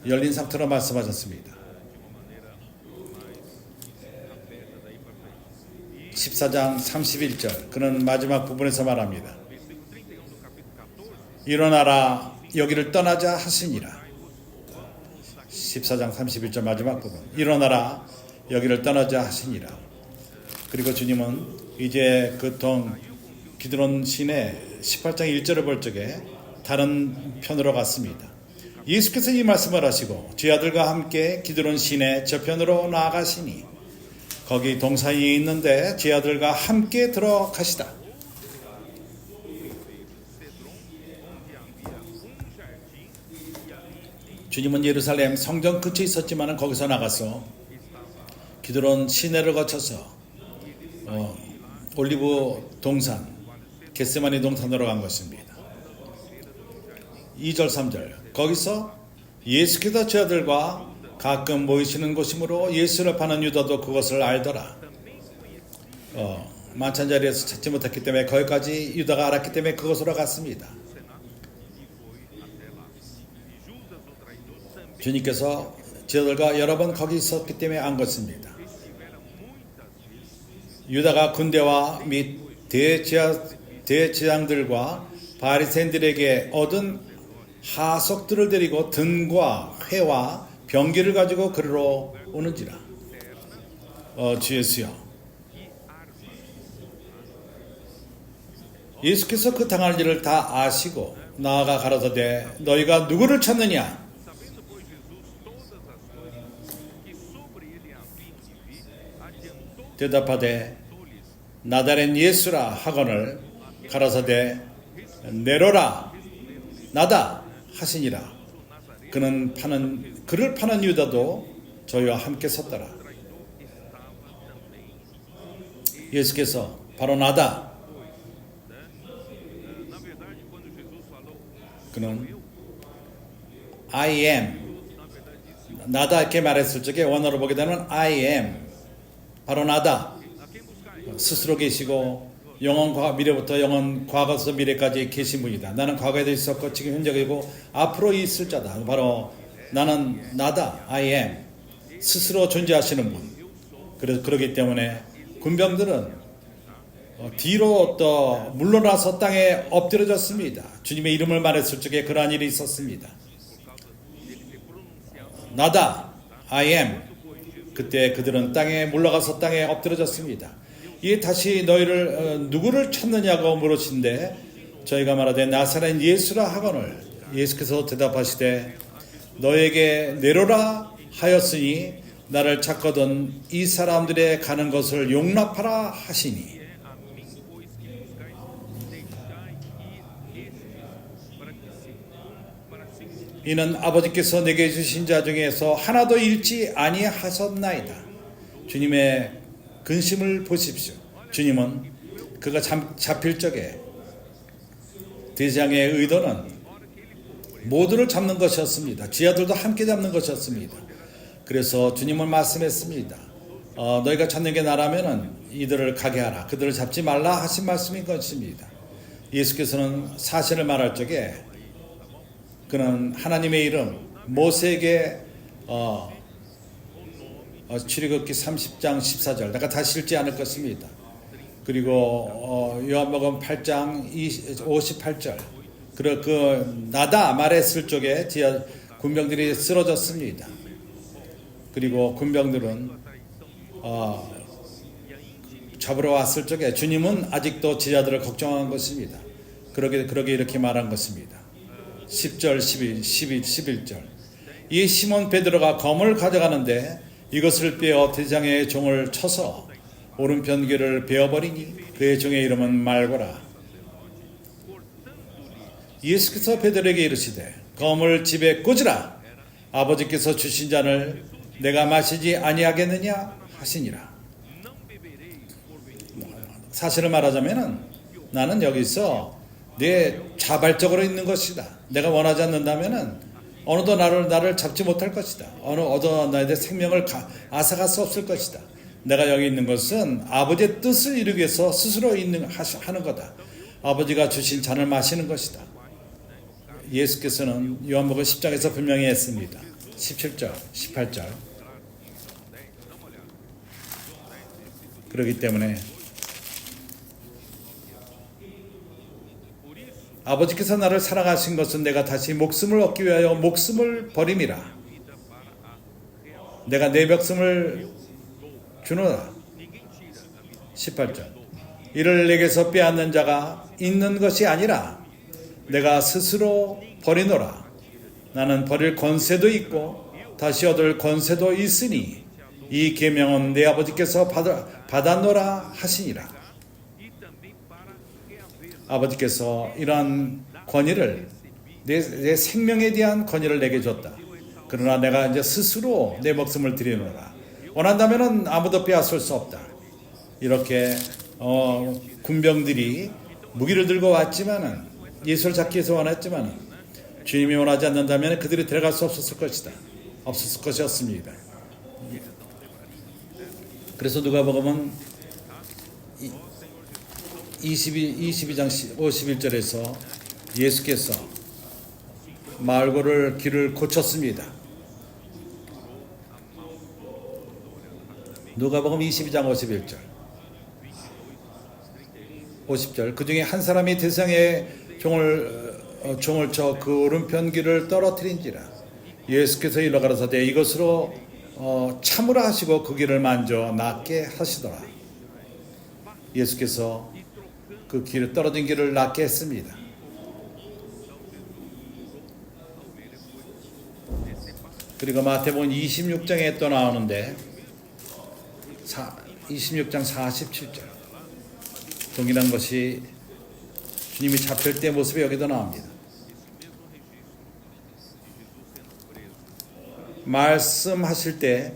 Speaker 1: 열린 상태로 말씀하셨습니다. 14장 31절 그는 마지막 부분에서 말합니다. 일어나라 여기를 떠나자 하시니라. 14장 31절 마지막 부분 일어나라 여기를 떠나자 하시니라. 그리고 주님은 이제 기드론 시내 18장 1절을 볼 적에 다른 편으로 갔습니다. 예수께서 이 말씀을 하시고 제자들과 함께 기드론 시내 저편으로 나아가시니 거기 동산이 있는데 제자들과 함께 들어가시다. 주님은 예루살렘 성전 근처에 있었지만 거기서 나가서 기드론 시내를 거쳐서 올리브 동산 겟세마니 동산으로 간 것입니다. 2절 3절 거기서 예수께서 제자들과 가끔 모이시는 곳이므로 예수를 파는 유다도 그것을 알더라. 만찬 자리에서 찾지 못했기 때문에 거기까지 유다가 알았기 때문에 그곳으로 갔습니다. 주님께서 지도자들과 여러 번 거기 있었기 때문에 안 것입니다. 유다가 군대와 및 대제사장들과 바리새인들에게 얻은 하석들을 데리고 등과 회와 병기를 가지고 그리로 오는지라. 주 예수여, 예수께서 그 당할 일을 다 아시고 나아가 가라사대 너희가 누구를 찾느냐? 대답하되 나다렛 예수라 하거늘 가라사대 내로라 나다 하시니라. 그를 파는 유다도 저희와 함께 섰더라. 예수께서 바로 나다. 그는 I am 나다 이렇게 말했을 적에 원어로 보게 되면 I am 바로 나다. 스스로 계시고 영원 미래부터 영원 과거에서 미래까지 계신 분이다. 나는 과거에도 있었고 지금 현재이고 앞으로 있을 자다. 바로 나는 나다. I am 스스로 존재하시는 분. 그래서 그렇기 때문에 군병들은 뒤로 또 물러나서 땅에 엎드려졌습니다. 주님의 이름을 말했을 적에 그러한 일이 있었습니다. 나다. I am. 그때 그들은 땅에 물러가서 땅에 엎드려졌습니다. 이에 다시 너희를 누구를 찾느냐고 물으신데 저희가 말하되 나사렛 예수라 하거늘 예수께서 대답하시되 너에게 내로라 하였으니 나를 찾거든 이 사람들의 가는 것을 용납하라 하시니. 이는 아버지께서 내게 주신 자 중에서 하나도 잃지 아니하셨나이다. 주님의 근심을 보십시오. 주님은 그가 잡힐 적에 대장의 의도는 모두를 잡는 것이었습니다. 지하들도 함께 잡는 것이었습니다. 그래서 주님은 말씀했습니다. 너희가 찾는 게 나라면은 이들을 가게 하라. 그들을 잡지 말라 하신 말씀인 것입니다. 예수께서는 사실을 말할 적에 그는 하나님의 이름 모세에게 출애굽기 30장 14절 내가 다시 읽지 않을 것입니다. 그리고 요한복음 8장 58절 그 나다 말했을 적에 군병들이 쓰러졌습니다. 그리고 군병들은 잡으러 왔을 적에 주님은 아직도 제자들을 걱정한 것입니다. 그러게 이렇게 말한 것입니다. 10절, 11절. 이 시몬 베드로가 검을 가져가는데 이것을 빼어 대장의 종을 쳐서 오른편 귀를 베어버리니 그의 종의 이름은 말고라. 예수께서 베드로에게 이르시되 검을 집에 꽂으라. 아버지께서 주신 잔을 내가 마시지 아니하겠느냐 하시니라. 사실을 말하자면 나는 여기서 내 자발적으로 있는 것이다. 내가 원하지 않는다면 어느도 나를 잡지 못할 것이다. 어느 나의 생명을 앗아갈 수 없을 것이다. 내가 여기 있는 것은 아버지의 뜻을 이루기 위해서 스스로 하는 거다. 아버지가 주신 잔을 마시는 것이다. 예수께서는 요한복음 10장에서 분명히 했습니다. 17절, 18절. 그렇기 때문에 아버지께서 나를 사랑하신 것은 내가 다시 목숨을 얻기 위하여 목숨을 버림이라. 내가 내 목숨을 주노라. 18절. 이를 내게서 빼앗는 자가 있는 것이 아니라 내가 스스로 버리노라. 나는 버릴 권세도 있고 다시 얻을 권세도 있으니 이 계명은 내 아버지께서 받았노라 하시니라. 아버지께서 이러한 권위를 내 생명에 대한 권위를 내게 줬다. 그러나 내가 이제 스스로 내 목숨을 드리노라. 원한다면은 아무도 빼앗을 수 없다. 이렇게 군병들이 무기를 들고 왔지만은 예수를 잡기 위해서 원했지만은 주님이 원하지 않는다면 그들이 들어갈 수 없었을 것이었습니다. 그래서 누가복음은 22장 51절에서 예수께서 말고를 길을 고쳤습니다. 누가복음 22장 51절 50절 그 중에 한 사람이 대상에 종을 쳐 그 오른편 귀를 떨어뜨린지라. 예수께서 일러 가라사대 이것으로 참으라 하시고 그 귀를 만져 낫게 하시더라. 예수께서 그 귀를 떨어진 귀를 낫게 했습니다. 그리고 마태복음 26장에 또 나오는데 26장 47절 동일한 것이 주님이 잡힐 때 모습이 여기도 나옵니다. 말씀하실 때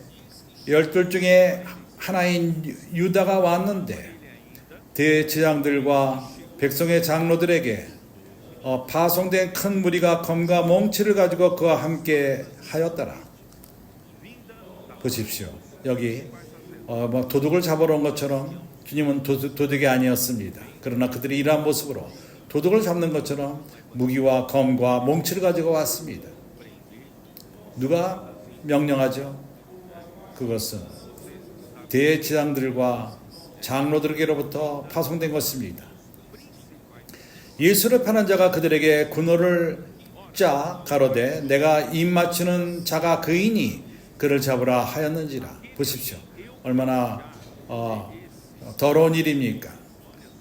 Speaker 1: 12 중에 하나인 유다가 왔는데 대제사장들과 백성의 장로들에게 파송된 큰 무리가 검과 몽치를 가지고 그와 함께 하였더라. 보십시오. 여기 도둑을 잡으러 온 것처럼 주님은 도둑이 아니었습니다. 그러나 그들이 이러한 모습으로 도둑을 잡는 것처럼 무기와 검과 몽치를 가지고 왔습니다. 누가 명령하죠? 그것은 대제사장들과 장로들에게로부터 파송된 것입니다. 예수를 파는 자가 그들에게 군호를 짜 가로되 내가 입 맞추는 자가 그이니 그를 잡으라 하였는지라. 보십시오. 얼마나 더러운 일입니까?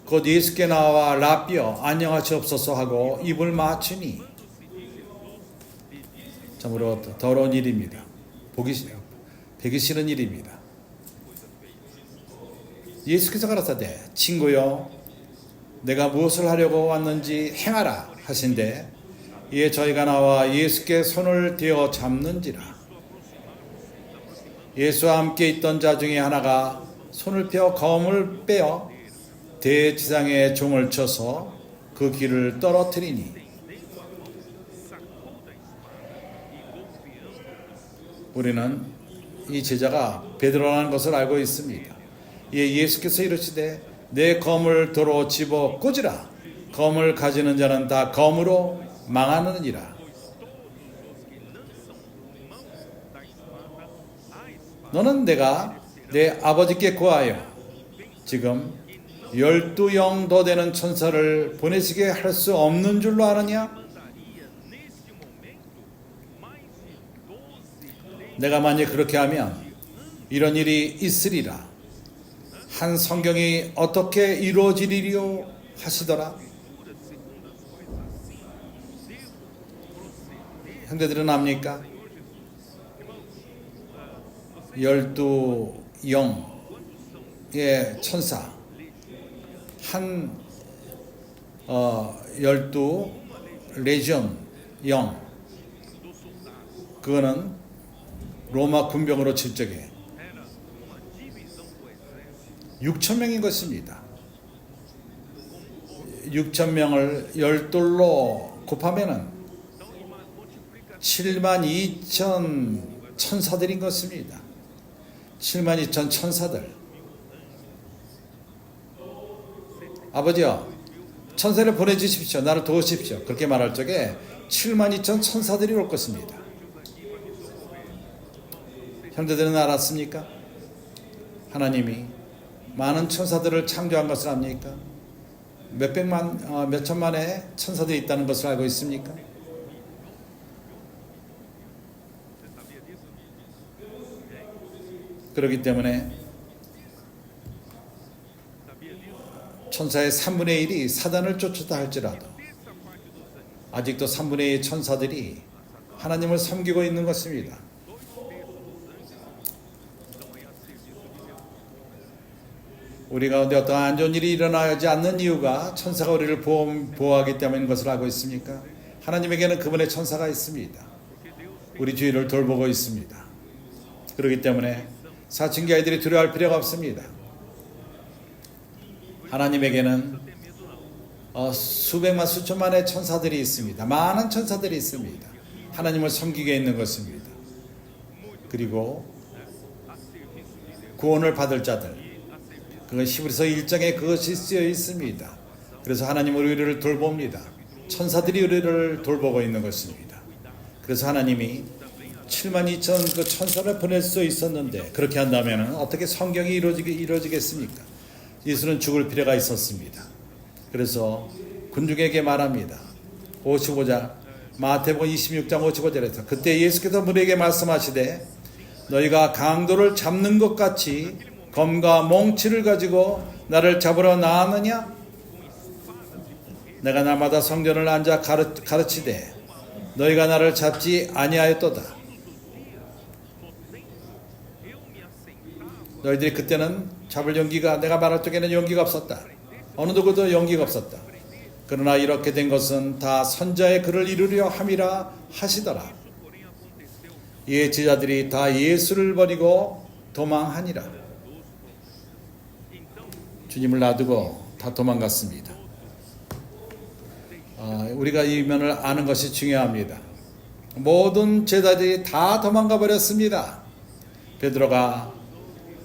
Speaker 1: 곧 예수께 나와 라비어 안녕하시옵소서 하고 입을 맞추니 참으로 더러운 일입니다. 보기 싫은 일입니다. 예수께서 가라사대 친구여 내가 무엇을 하려고 왔는지 행하라 하신대 이에 저희가 나와 예수께 손을 대어 잡는지라. 예수와 함께 있던 자 중에 하나가 손을 펴 검을 빼어 대제사장의 종을 쳐서 그 귀를 떨어뜨리니 우리는 이 제자가 베드로라는 것을 알고 있습니다. 이에 예수께서 이르시되 내 검을 도로 집어 꽂으라. 검을 가지는 자는 다 검으로 망하느니라. 너는 내가 내 아버지께 구하여 지금 12영 더 되는 천사를 보내시게 할 수 없는 줄로 아느냐? 내가 만약 그렇게 하면 이런 일이 있으리라. 한 성경이 어떻게 이루어지리요 하시더라. 형제들은 압니까? 12영의 천사 한 12 레지온 영 그거는 로마 군병으로 칠 적에 6,000명인 것입니다. 6,000명을 10돌로 곱하면은 72,000 천사들인 것입니다. 72,000 천사들. 아버지요, 천사를 보내주십시오. 나를 도우십시오. 그렇게 말할 적에 72,000 천사들이 올 것입니다. 형제들은 알았습니까? 하나님이 많은 천사들을 창조한 것을 압니까? 몇 천만의 천사들이 있다는 것을 알고 있습니까? 그렇기 때문에 천사의 3분의 1이 사단을 쫓았다 할지라도 아직도 3분의 1 천사들이 하나님을 섬기고 있는 것입니다. 우리 가운데 어떤 안 좋은 일이 일어나지 않는 이유가 천사가 우리를 보호하기 때문인 것을 알고 있습니까? 하나님에게는 그분의 천사가 있습니다. 우리 주위를 돌보고 있습니다. 그렇기 때문에 사춘기 아이들이 두려워할 필요가 없습니다. 하나님에게는 수백만 수천만의 천사들이 있습니다. 많은 천사들이 있습니다. 하나님을 섬기게 있는 것입니다. 그리고 구원을 받을 자들, 그건 히브리서 1장에 그것이 쓰여 있습니다. 그래서 하나님은 우리를 돌봅니다. 천사들이 우리를 돌보고 있는 것입니다. 그래서 하나님이 7만 2천 그 천사를 보낼 수 있었는데 그렇게 한다면 어떻게 성경이 이루어지겠습니까? 예수는 죽을 필요가 있었습니다. 그래서 군중에게 말합니다. 55장 마태복음 26장 55절에서 그때 예수께서 무리에게 말씀하시되 너희가 강도를 잡는 것 같이 검과 몽치를 가지고 나를 잡으러 나왔느냐? 내가 날마다 성전을 앉아 가르치되 너희가 나를 잡지 아니하였도다. 너희들이 그때는 잡을 용기가 내가 말할 적에는 용기가 없었다. 어느 누구도 용기가 없었다. 그러나 이렇게 된 것은 다 선자의 글을 이루려 함이라 하시더라. 이에 제자들이 다 예수를 버리고 도망하니라. 주님을 놔두고 다 도망갔습니다. 우리가 이 면을 아는 것이 중요합니다. 모든 제자들이 다 도망가 버렸습니다. 베드로가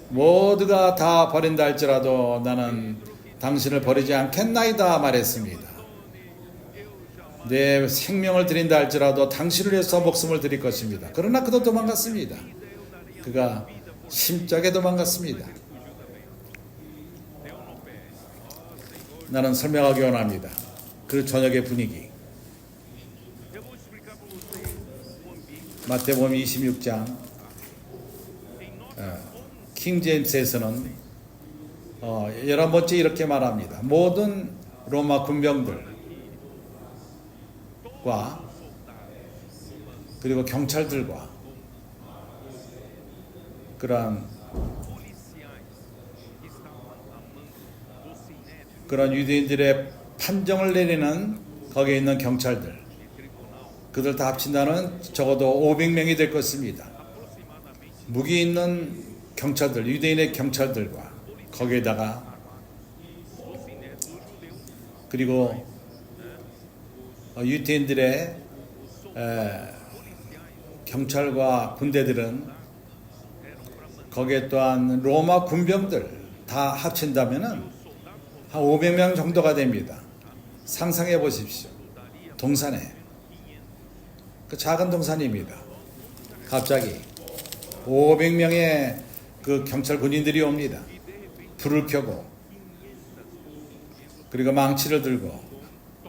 Speaker 1: 모두가 다 버린다 할지라도 나는 당신을 버리지 않겠나이다 말했습니다. 내 생명을 드린다 할지라도 당신을 위해서 목숨을 드릴 것입니다. 그러나 그도 도망갔습니다. 그가 심장에 도망갔습니다. 나는 설명하기 원합니다. 그 저녁의 분위기. 마태복음 26장 킹 제임스에서는 11번째 이렇게 말합니다. 모든 로마 군병들과 그리고 경찰들과 그런 유대인들의 판정을 내리는 거기에 있는 경찰들, 그들 다 합친다는 적어도 500명이 될 것입니다. 무기 있는 경찰들, 유대인의 경찰들과 거기에다가 그리고 유대인들의 경찰과 군대들은 거기에 또한 로마 군병들 다 합친다면은 한 500명 정도가 됩니다. 상상해 보십시오. 동산에 그 작은 동산입니다. 갑자기 500명의 그 경찰 군인들이 옵니다. 불을 켜고 그리고 망치를 들고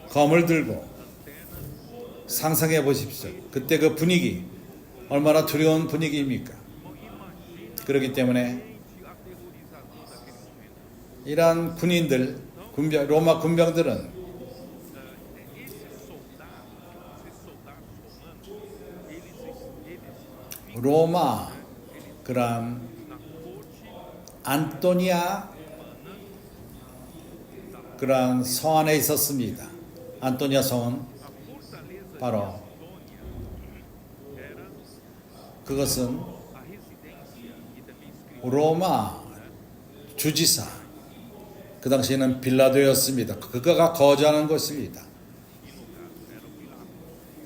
Speaker 1: 검을 들고 상상해 보십시오. 그때 그 분위기 얼마나 두려운 분위기입니까? 그렇기 때문에 이러한 군인들, 로마 군병들은 로마 그런 안토니아 그런 성 안에 있었습니다. 안토니아 성은 바로 그것은 로마 주지사, 그 당시에는 빌라도였습니다. 그가 거주하는 곳입니다.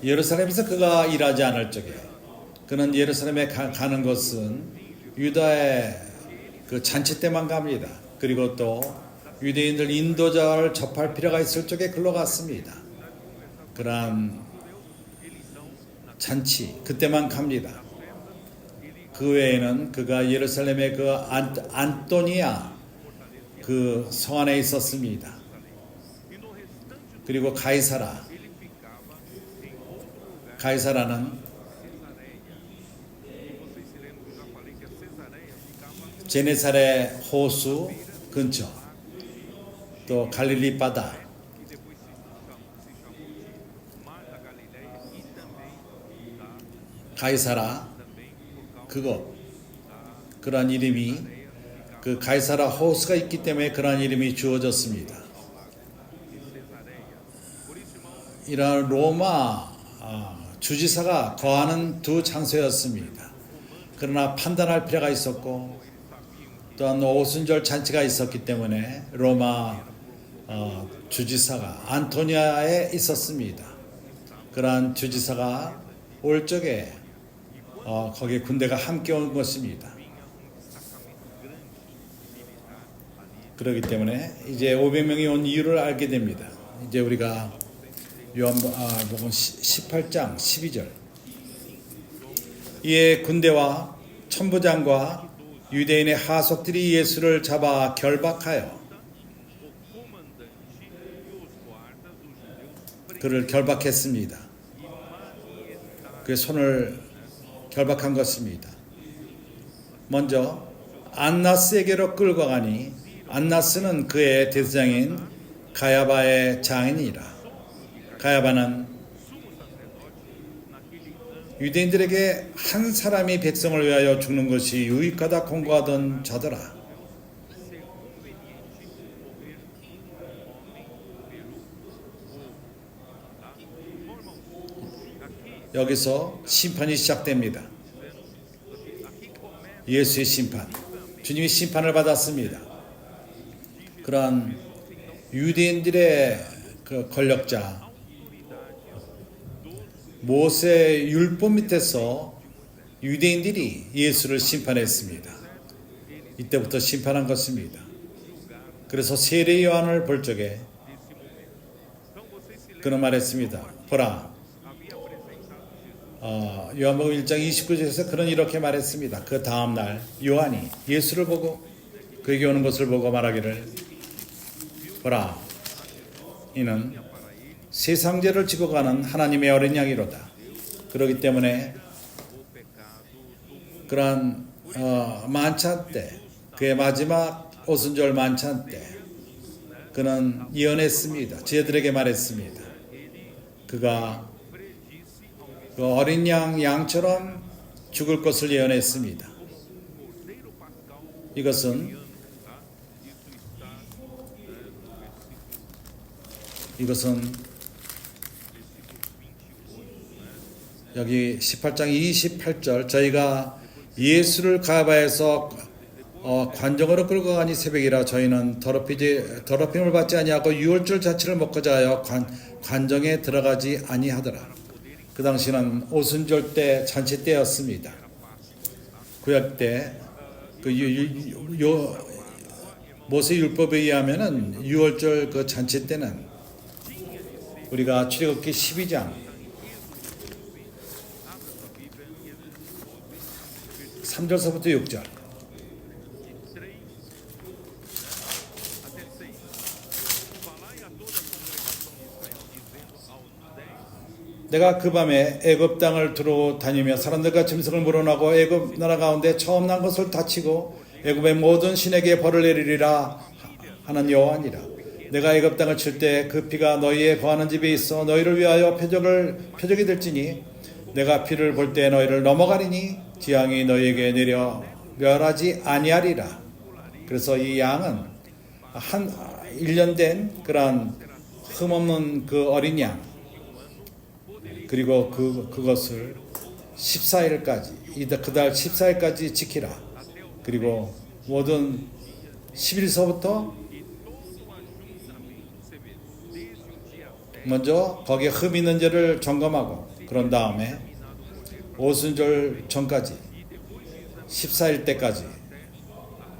Speaker 1: 예루살렘에서 그가 일하지 않을 적에 그는 예루살렘에 가는 것은 유다의 그 잔치 때만 갑니다. 그리고 또 유대인들 인도자를 접할 필요가 있을 적에 글로 갔습니다. 그러한 잔치 그때만 갑니다. 그 외에는 그가 예루살렘의 그 안토니아 그 성 안에 있었습니다. 그리고 가이사라는 제네사렛 호수 근처, 또 갈릴리 바다, 가이사라 그곳, 그러한 이름이 그 가이사라 호수가 있기 때문에 그러한 이름이 주어졌습니다. 이러한 로마 주지사가 거하는 두 장소였습니다. 그러나 판단할 필요가 있었고 또한 오순절 잔치가 있었기 때문에 로마 주지사가 안토니아에 있었습니다. 그러한 주지사가 올 적에 거기에 군대가 함께 온 것입니다. 그렇기 때문에 이제 500명이 온 이유를 알게 됩니다. 이제 우리가 요한복음 18장 12절 이에 군대와 천부장과 유대인의 하속들이 예수를 잡아 결박하여 그를 결박했습니다. 그의 손을 결박한 것입니다. 먼저 안나스에게로 끌고 가니 안나스는 그의 대제사장인 가야바의 장인이라. 가야바는 유대인들에게 한 사람이 백성을 위하여 죽는 것이 유익하다 공고하던 자더라. 여기서 심판이 시작됩니다. 예수의 심판. 주님이 심판을 받았습니다. 그러한 유대인들의 그 권력자 모세 율법 밑에서 유대인들이 예수를 심판했습니다. 이때부터 심판한 것입니다. 그래서 세례 요한을 볼 적에 그는 말했습니다. 보라, 요한복음 1장 29절에서 그는 이렇게 말했습니다. 그 다음날 요한이 예수를 보고 그에게 오는 것을 보고 말하기를, 보라, 이는 세상 죄를 지고 가는 하나님의 어린 양이로다. 그렇기 때문에 그러한 만찬 때, 그의 마지막 오순절 만찬 때 그는 예언했습니다. 저희들에게 말했습니다. 그가 그 어린 양처럼 죽을 것을 예언했습니다. 이것은 여기 18장 28절 저희가 예수를 가야바에서 관정으로 끌고 가니 새벽이라 저희는 더럽힘을 받지 아니하고 유월절 자체를 먹고자 하여 관정에 들어가지 아니하더라. 그 당시는 오순절 때 잔치 때였습니다. 구약 때 모세 율법에 의하면은 유월절 그 잔치 때는 우리가 출애굽기 12장 3절서부터 6절 내가 그 밤에 애굽 땅을 두루 다니며 사람들과 짐승을 물어나고 애굽 나라 가운데 처음 난 것을 다치고 애굽의 모든 신에게 벌을 내리리라 하는 여호와니라. 내가 애굽 땅을 칠 때 그 피가 너희의 거하는 집에 있어 너희를 위하여 표적이 될지니 내가 피를 볼 때 너희를 넘어가리니 재앙이 너희에게 내려 멸하지 아니하리라. 그래서 이 양은 한 1년 된 그러한 흠없는 그 어린 양, 그리고 그것을 14일까지 그달 14일까지 지키라. 그리고 모든 11서부터 먼저 거기에 흠 있는 죄를 점검하고 그런 다음에 오순절 전까지 14일 때까지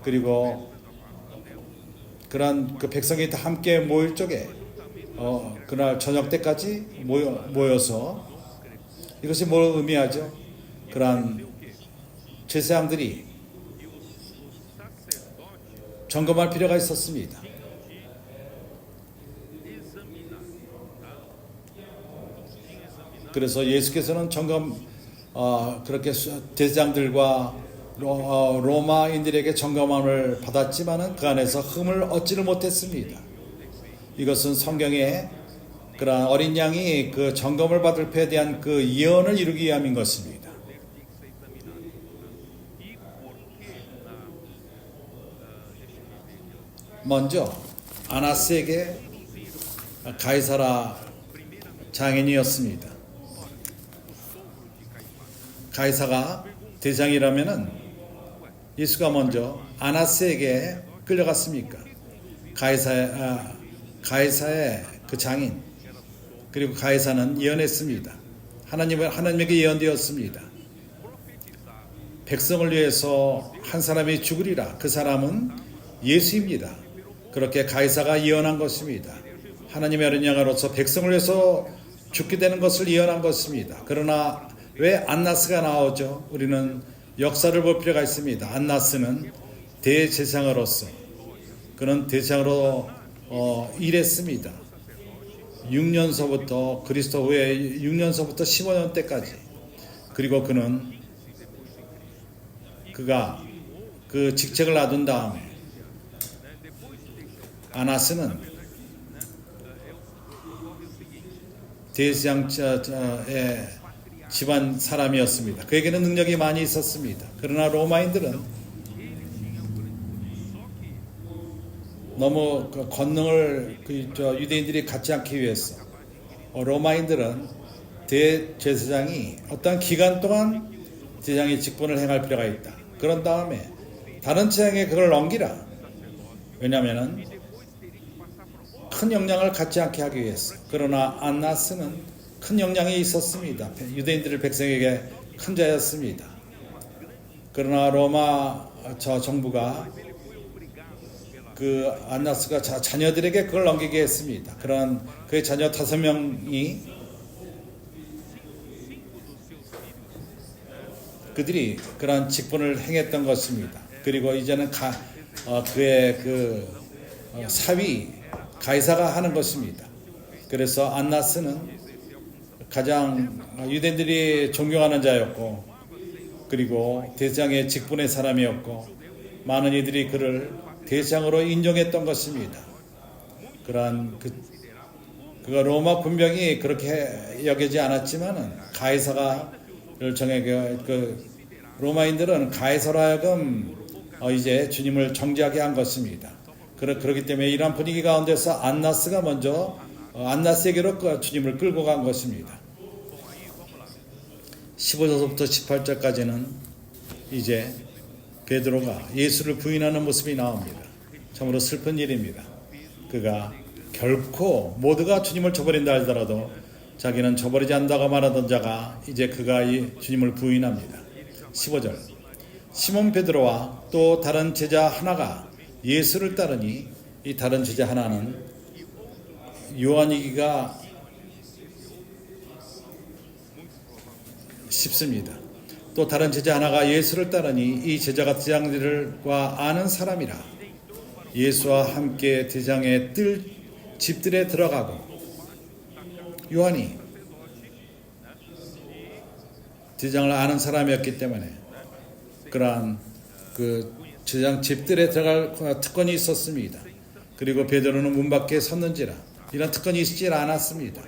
Speaker 1: 그리고 그런 그 백성이 다 함께 모일 적에 그날 저녁 때까지 모여서 이것이 뭘 의미하죠? 그러한 제사장들이 점검할 필요가 있었습니다. 그래서 예수께서는 그렇게 제사장들과 로마인들에게 점검함을 받았지만은 그 안에서 흠을 얻지를 못했습니다. 이것은 성경에 그러한 어린 양이 그 점검을 받을 패에 대한 그 예언을 이루기 위함인 것입니다. 먼저 아나스에게 가이사라 장인이었습니다. 가이사가 대장이라면은 예수가 먼저 아나스에게 끌려갔습니까? 가이사의 그 장인, 그리고 가이사는 예언했습니다. 하나님에게 예언되었습니다. 백성을 위해서 한 사람이 죽으리라. 그 사람은 예수입니다. 그렇게 가이사가 예언한 것입니다. 하나님의 어린 양으로서 백성을 위해서 죽게 되는 것을 예언한 것입니다. 그러나 왜 안나스가 나오죠? 우리는 역사를 볼 필요가 있습니다. 안나스는 대제사장으로서 그는 대제사장으로 일했습니다. 6년서부터 그리스도 후에 6년서부터 15년 때까지. 그리고 그가 그 직책을 놔둔 다음에 아나스는 대제사장의 집안 사람이었습니다. 그에게는 능력이 많이 있었습니다. 그러나 로마인들은 너무 그 권능을 유대인들이 갖지 않기 위해서 로마인들은 대제사장이 어떤 기간 동안 제사장의 직분을 행할 필요가 있다. 그런 다음에 다른 제사장에 그걸 넘기라. 왜냐하면 큰 영향을 갖지 않게 하기 위해서. 그러나 안나스는 큰 영향이 있었습니다. 유대인들의 백성에게 큰 자였습니다. 그러나 로마 정부가 그 안나스가 자녀들에게 그걸 넘기게 했습니다. 그런 그의 자녀 5명이 그들이 그런 직분을 행했던 것입니다. 그리고 이제는 그의 사위 가이사가 하는 것입니다. 그래서 안나스는 가장 유대인들이 존경하는 자였고, 그리고 대제사장의 직분의 사람이었고, 많은 이들이 그를 대제사장으로 인정했던 것입니다. 그가 로마 군병이 그렇게 여기지 않았지만은 가이사가를 로마인들은 가이사로 하여금 이제 주님을 정죄하게 한 것입니다. 그렇기 때문에 이러한 분위기 가운데서 안나스가 먼저 안나스에게로 주님을 끌고 간 것입니다. 15절부터 18절까지는 이제 베드로가 예수를 부인하는 모습이 나옵니다. 참으로 슬픈 일입니다. 그가 결코 모두가 주님을 저버린다 하더라도 자기는 저버리지 않는다고 말하던 자가 이제 그가 주님을 부인합니다. 15절 시몬 베드로와 또 다른 제자 하나가 예수를 따르니, 이 다른 제자 하나는 요한이기가 쉽습니다. 또 다른 제자 하나가 예수를 따르니 이 제자가 제자들과 아는 사람이라. 예수와 함께 대장의 집들에 들어가고, 요한이 대장을 아는 사람이었기 때문에 그러한 그 제장 집들에 들어갈 특권이 있었습니다. 그리고 베드로는 문 밖에 섰는지라 이런 특권이 있지 않았습니다.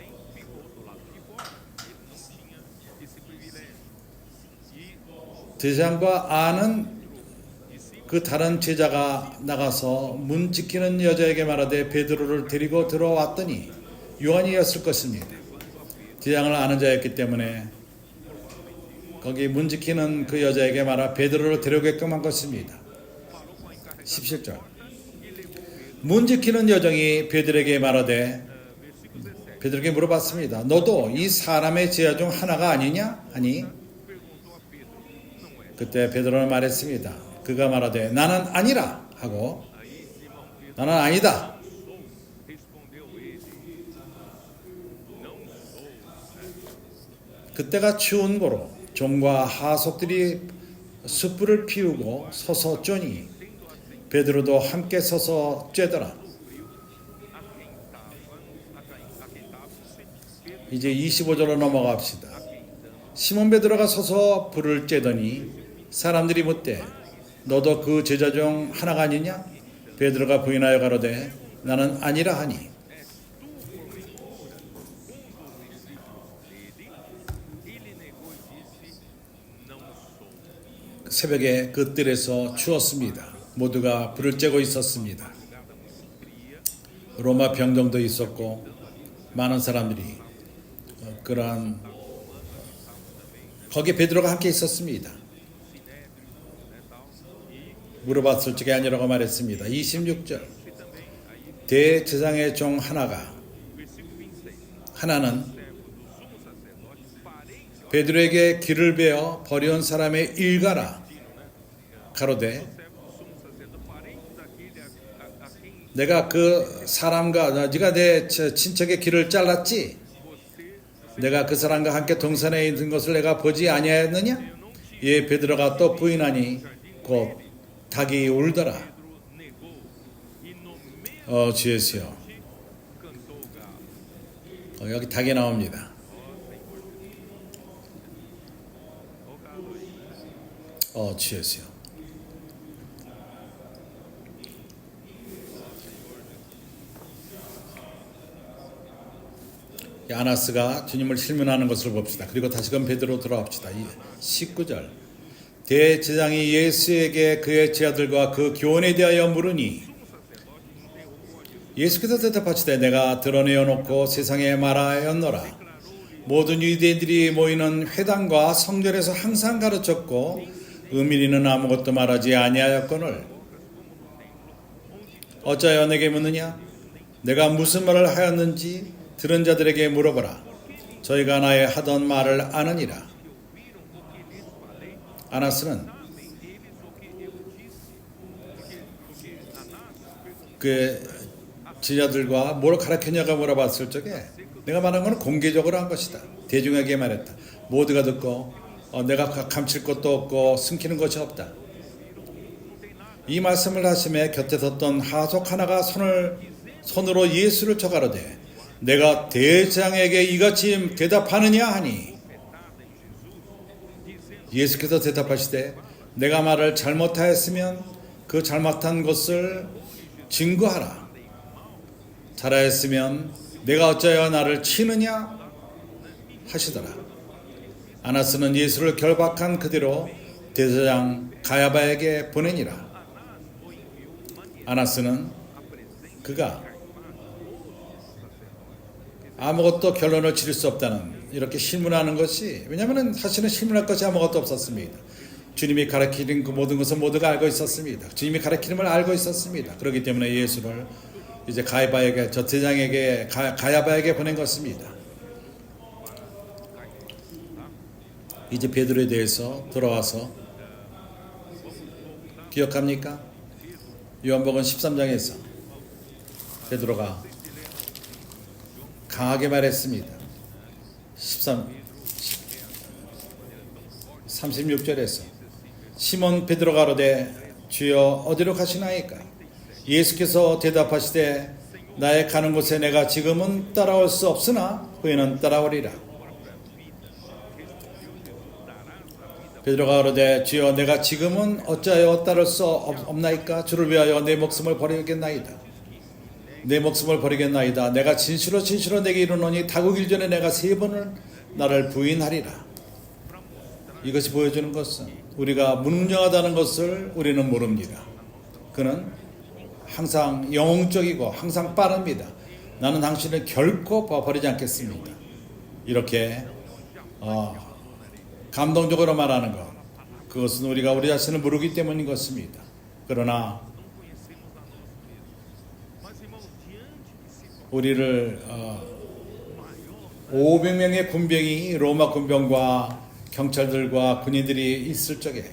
Speaker 1: 제장과 아는 그 다른 제자가 나가서 문 지키는 여자에게 말하되 베드로를 데리고 들어왔더니 요한이었을 것입니다. 제장을 아는 자였기 때문에 거기 문 지키는 그 여자에게 말하 베드로를 데려오게끔 한 것입니다. 17절 문 지키는 여정이 베드로에게 말하되, 베드로에게 물어봤습니다. 너도 이 사람의 제자 중 하나가 아니냐? 하니 그때 베드로는 말했습니다. 그가 말하되 나는 아니라 하고, 나는 아니다. 그때가 추운 고로 종과 하속들이 숯불을 피우고 서서 쬐니 베드로도 함께 서서 쬐더라. 이제 25절로 넘어갑시다. 시몬 베드로가 서서 불을 쬐더니 사람들이 묻되 너도 그 제자 중 하나가 아니냐? 베드로가 부인하여 가로되 나는 아니라 하니. 새벽에 그 뜰에서 추웠습니다. 모두가 불을 쬐고 있었습니다. 로마 병정도 있었고 많은 사람들이 거기에 베드로가 함께 있었습니다. 물어봤을 적에 아니라고 말했습니다. 26절 대제사장의 종 하나는 베드로에게 길을 베어 버려온 사람의 일가라 가로되 내가 그 사람과 네가 내 친척의 길을 잘랐지? 내가 그 사람과 함께 동산에 있는 것을 내가 보지 아니하였느냐? 이에 베드로가 또 부인하니 곧 닭이 울더라. 주 예수여. 여기 닭이 나옵니다. 주 예수여. 아나스가 주님을 실문하는 것을 봅시다. 그리고 다시금 베드로 돌아옵시다. 19절. 대제장이 예수에게 그의 제자들과 그 교훈에 대하여 물으니 예수께서 대답하시되 내가 드러내어 놓고 세상에 말하였노라. 모든 유대인들이 모이는 회당과 성전에서 항상 가르쳤고 의민이는 아무것도 말하지 아니하였거늘 어찌하여 내게 묻느냐? 내가 무슨 말을 하였는지 들은 자들에게 물어보라. 저희가 나의 하던 말을 아느니라. 아나스는 그 제자들과 뭘 가르쳤냐고 물어봤을 적에 내가 말한 것은 공개적으로 한 것이다. 대중에게 말했다. 모두가 듣고 내가 감출 것도 없고 숨기는 것이 없다. 이 말씀을 하심에 곁에 섰던 하속 하나가 손으로 예수를 쳐 가로되 내가 대장에게 이같이 대답하느냐 하니 예수께서 대답하시되 내가 말을 잘못하였으면 그 잘못한 것을 증거하라. 잘하였으면 내가 어찌하여 나를 치느냐 하시더라. 아나스는 예수를 결박한 그대로 대제사장 가야바에게 보내니라. 아나스는 그가 아무것도 결론을 지을 수 없다는 이렇게 실문하는 것이, 왜냐하면 사실은 실문할 것이 아무것도 없었습니다. 주님이 가르치는 그 모든 것을 모두가 알고 있었습니다. 주님이 가르치는 걸 알고 있었습니다. 그렇기 때문에 예수를 이제 가야바에게, 저 대장에게, 가야바에게 보낸 것입니다. 이제 베드로에 대해서 돌아와서 기억합니까? 요한복음 13장에서 베드로가 강하게 말했습니다. 36절에서 시몬 베드로가 가로되 주여 어디로 가시나이까? 예수께서 대답하시되 나의 가는 곳에 내가 지금은 따라올 수 없으나 후에는 따라오리라. 베드로가 가로되 주여 내가 지금은 어찌하여 따를 수 없나이까? 주를 위하여 내 목숨을 버리겠나이다. 내 목숨을 버리겠나이다. 내가 진실로 내게 이르노니 다구길 전에 내가 3번을 나를 부인하리라. 이것이 보여주는 것은 우리가 무능력하다는 것을 우리는 모릅니다. 그는 항상 영웅적이고 항상 빠릅니다. 나는 당신을 결코 버리지 않겠습니다. 이렇게 감동적으로 말하는 것, 그것은 우리가 우리 자신을 모르기 때문인 것입니다. 그러나 우리를 500명의 군병이 로마 군병과 경찰들과 군인들이 있을 적에,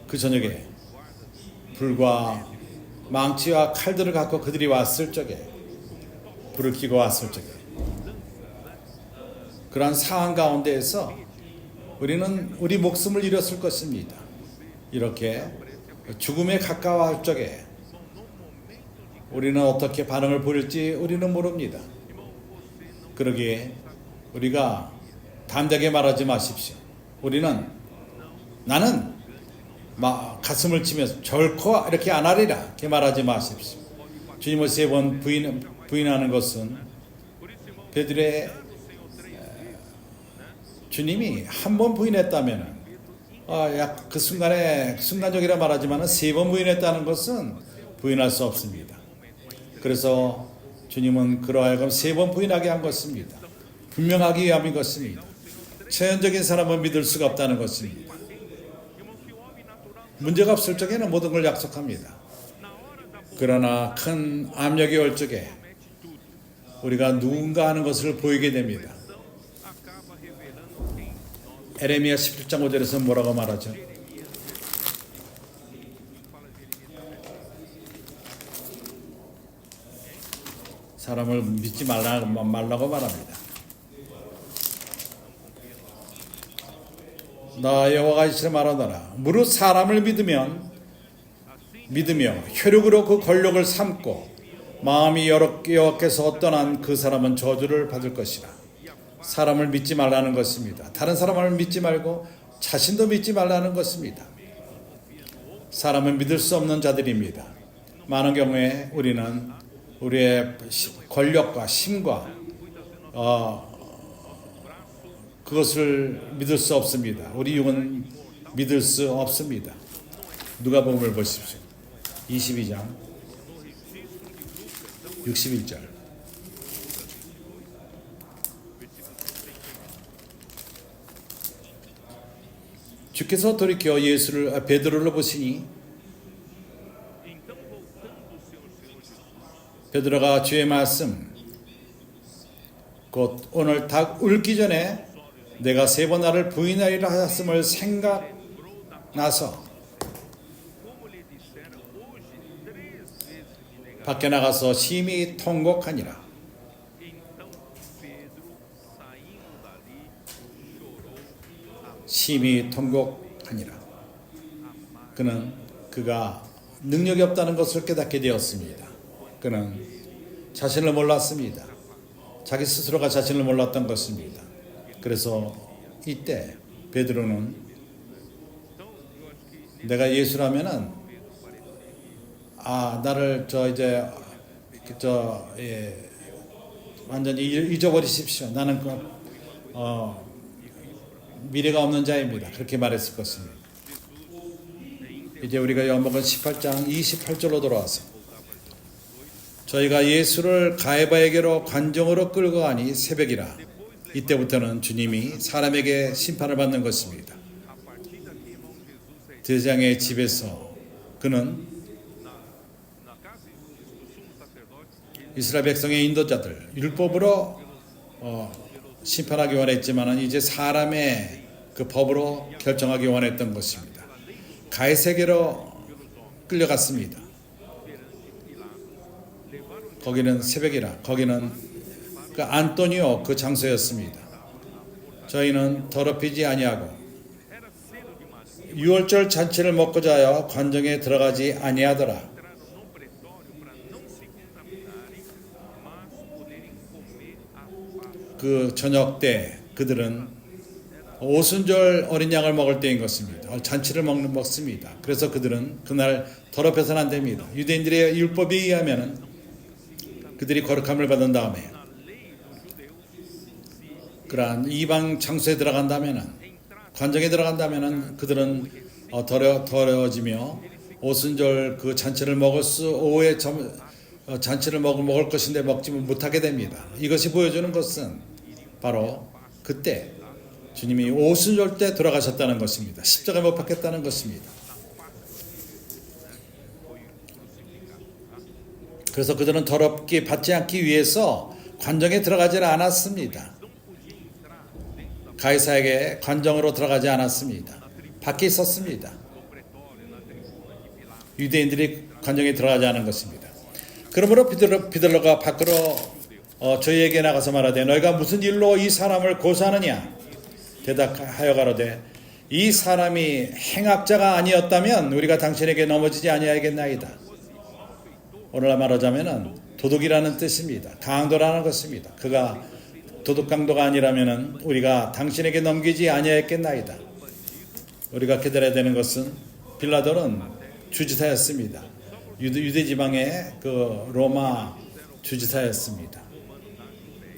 Speaker 1: 그 저녁에 불과 망치와 칼들을 갖고 그들이 왔을 적에, 불을 켜고 왔을 적에, 그러한 상황 가운데에서 우리는 우리 목숨을 잃었을 것입니다. 이렇게 죽음에 가까워할 적에 우리는 어떻게 반응을 보일지 우리는 모릅니다. 그러기에 우리가 담대하게 말하지 마십시오. 나는 가슴을 치면서 결코 이렇게 안 하리라 이렇게 말하지 마십시오. 주님을 3번 부인하는 것은 베드로의 주님이 한 번 부인했다면 그 순간에 순간적이라 말하지만 3번 부인했다는 것은 부인할 수 없습니다. 그래서 주님은 그러하여금 3번 부인하게 한 것입니다. 분명하기 위함인 것입니다. 체현적인 사람은 믿을 수가 없다는 것입니다. 문제가 없을 적에는 모든 걸 약속합니다. 그러나 큰 압력이 올 적에 우리가 누군가 하는 것을 보이게 됩니다. 에레미야 17장 5절에서 뭐라고 말하죠? 사람을 믿지 말라고 말합니다. 나 여호와가 이시를 말하노라. 무릇 사람을 믿으며 혈육으로 그 권력을 삼고 마음이 여호와께서 떠난 그 사람은 저주를 받을 것이라. 사람을 믿지 말라는 것입니다. 다른 사람을 믿지 말고 자신도 믿지 말라는 것입니다. 사람은 믿을 수 없는 자들입니다. 많은 경우에 우리는 우리의 권력과 힘과 그것을 믿을 수 없습니다. 우리 육은 믿을 수 없습니다. 누가복음을 보십시오. 22장 61절. 주께서 돌이켜 베드로를 보시니 베드로가 주의 말씀 곧 오늘 닭 울기 전에 내가 3번 나를 부인하리라 하였음을 생각나서 밖에 나가서 심히 통곡하니라. 심히 통곡하니라. 그가 능력이 없다는 것을 깨닫게 되었습니다. 그는 자신을 몰랐습니다. 자기 스스로가 자신을 몰랐던 것입니다. 그래서 이때 베드로는 내가 예수라면은 나를 완전히 잊어버리십시오. 나는 미래가 없는 자입니다. 그렇게 말했을 것입니다. 이제 우리가 요한복음 18장 28절로 돌아와서 저희가 예수를 가야바에게로 관정으로 끌고 가니 새벽이라. 이때부터는 주님이 사람에게 심판을 받는 것입니다. 제사장의 집에서 그는 이스라엘 백성의 인도자들 율법으로 심판하기 원했지만 이제 사람의 그 법으로 결정하기 원했던 것입니다. 가이사랴로 끌려갔습니다. 거기는 새벽이라. 거기는 그 안토니오 그 장소였습니다. 저희는 더럽히지 아니하고 유월절 잔치를 먹고자 하여 관정에 들어가지 아니하더라. 그 저녁 때 그들은 오순절 어린 양을 먹을 때인 것입니다. 잔치를 먹습니다. 그래서 그들은 그날 더럽혀서는 안 됩니다. 유대인들의 율법에 의하면 그들이 거룩함을 받은 다음에 그러한 이방 장소에 들어간다면은 관정에 들어간다면은 그들은 더러워지며 오순절 그 잔치를 오후에 잔치를 먹을 것인데 먹지 못하게 됩니다. 이것이 보여주는 것은 바로 그때 주님이 오순절 때 돌아가셨다는 것입니다. 십자가에 못 박혔다는 것입니다. 그래서 그들은 더럽게 받지 않기 위해서 관정에 들어가지 않았습니다. 가이사에게 관정으로 들어가지 않았습니다. 밖에 있었습니다. 유대인들이 관정에 들어가지 않은 것입니다. 그러므로 비들로가 밖으로 저희에게 나가서 말하되 너희가 무슨 일로 이 사람을 고소하느냐? 대답하여 가로되 이 사람이 행악자가 아니었다면 우리가 당신에게 넘어지지 아니하겠나이다. 오늘날 말하자면은 도둑이라는 뜻입니다. 강도라는 것입니다. 그가 도둑 강도가 아니라면은 우리가 당신에게 넘기지 아니하겠나이다. 우리가 기다려야 되는 것은 빌라도는 주지사였습니다. 유대 지방의 그 로마 주지사였습니다.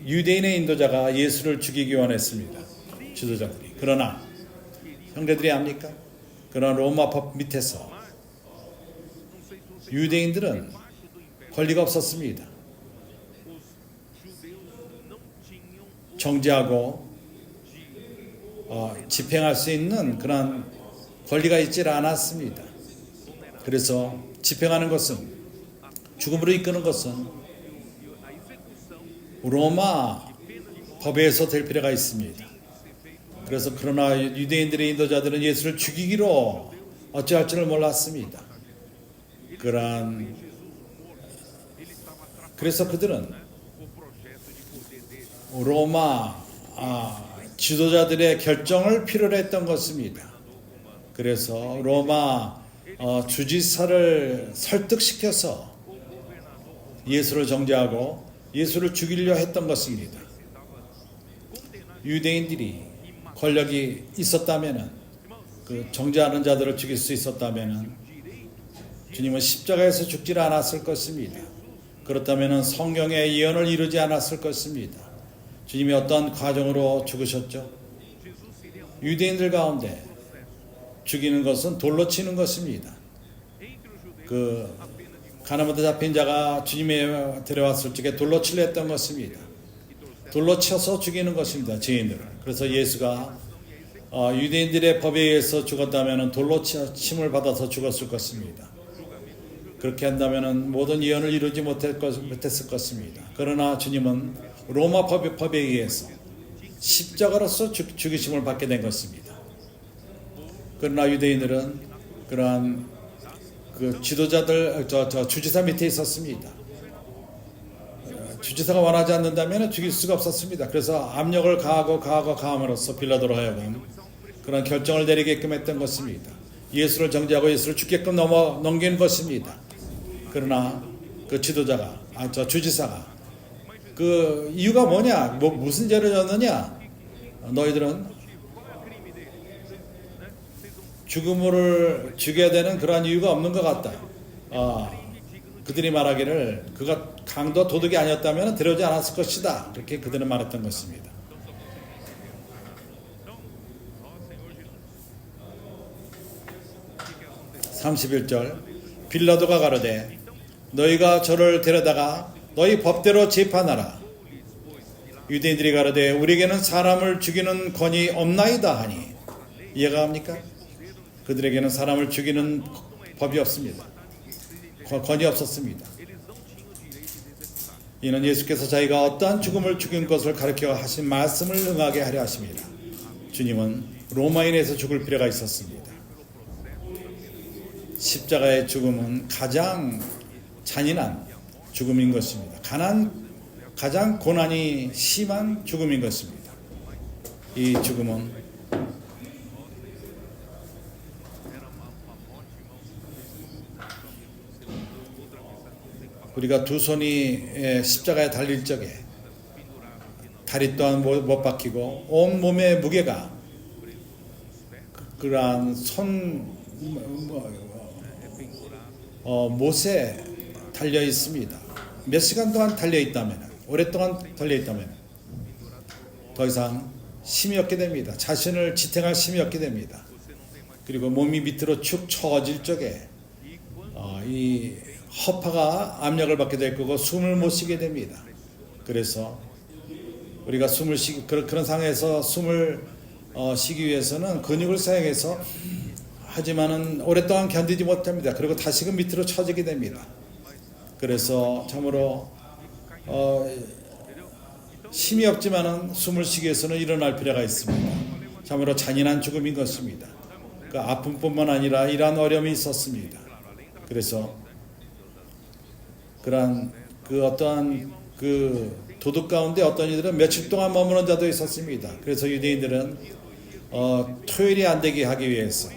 Speaker 1: 유대인의 인도자가 예수를 죽이기 원했습니다. 지도자들이. 그러나 형제들이 압니까? 그런 로마 법 밑에서 유대인들은 권리가 없었습니다. 정죄하고 집행할 수 있는 그런 권리가 있지 않았습니다. 그래서 집행하는 것은 죽음으로 이끄는 것은 로마 법에서 될 필요가 있습니다. 그래서 그러나 유대인들의 인도자들은 예수를 죽이기로 어찌할 줄을 몰랐습니다. 그래서 그들은 로마 지도자들의 결정을 필요로 했던 것입니다. 그래서 로마 주지사를 설득시켜서 예수를 정죄하고 예수를 죽이려 했던 것입니다. 유대인들이 권력이 있었다면, 그 정죄하는 자들을 죽일 수 있었다면 주님은 십자가에서 죽지 않았을 것입니다. 그렇다면 성경의 예언을 이루지 않았을 것입니다. 주님이 어떤 과정으로 죽으셨죠? 유대인들 가운데 죽이는 것은 돌로 치는 것입니다. 그 가나마다 잡힌 자가 주님에 데려왔을 적에 돌로 치려 했던 것입니다. 돌로 쳐서 죽이는 것입니다. 죄인들을. 그래서 예수가 유대인들의 법에 의해서 죽었다면 돌로 침을 받아서 죽었을 것입니다. 그렇게 한다면 모든 예언을 이루지 못했을 것입니다. 그러나 주님은 로마 법에 의해서 십자가로서 죽이심을 받게 된 것입니다. 그러나 유대인들은 그러한 그 지도자들, 주지사 밑에 있었습니다. 주지사가 원하지 않는다면 죽일 수가 없었습니다. 그래서 압력을 가함으로써 빌라도로 하여금 그런 결정을 내리게끔 했던 것입니다. 예수를 정죄하고 예수를 죽게끔 넘기는 것입니다. 그러나 그 지도자가, 주지사가 그 이유가 뭐냐? 무슨 죄를 졌느냐? 너희들은 죽음을 죽여야 되는 그러한 이유가 없는 것 같다. 그들이 말하기를 그가 강도 도둑이 아니었다면 데려오지 않았을 것이다. 이렇게 그들은 말했던 것입니다. (31절) 빌라도가 가로되 너희가 저를 데려다가 너희 법대로 재판하라. 유대인들이 가로되 우리에게는 사람을 죽이는 권이 없나이다 하니. 이해가 갑니까? 그들에게는 사람을 죽이는 법이 없습니다. 권이 없었습니다. 이는 예수께서 자기가 어떠한 죽음을 죽인 것을 가르쳐 하신 말씀을 응하게 하려 하십니다. 주님은 로마인에서 죽을 필요가 있었습니다. 십자가의 죽음은 가장 잔인한 죽음인 것입니다. 가장 고난이 심한 죽음인 것입니다. 이 죽음은 우리가 두 손이 십자가에 달릴 적에 다리 또한 못 박히고 온 몸의 무게가 그러한 못에 달려 있습니다. 몇 시간 동안 달려 있다면, 오랫동안 달려 있다면 더 이상 힘이 없게 됩니다. 자신을 지탱할 힘이 없게 됩니다. 그리고 몸이 밑으로 축 처질 적에 이 허파가 압력을 받게 될 거고 숨을 못 쉬게 됩니다. 그래서 우리가 그런 상황에서 숨을 쉬기 위해서는 근육을 사용해서 하지만은 오랫동안 견디지 못합니다. 그리고 다시금 밑으로 처지게 됩니다. 그래서 참으로 힘이 없지만은 숨을 쉬기 위해서는 일어날 필요가 있습니다. 참으로 잔인한 죽음인 것입니다. 그 아픔뿐만 아니라 이러한 어려움이 있었습니다. 그래서 그러한 그 어떠한 그 도둑 가운데 어떤 이들은 며칠 동안 머무는 자도 있었습니다. 그래서 유대인들은 토요일이 안 되게 하기 위해서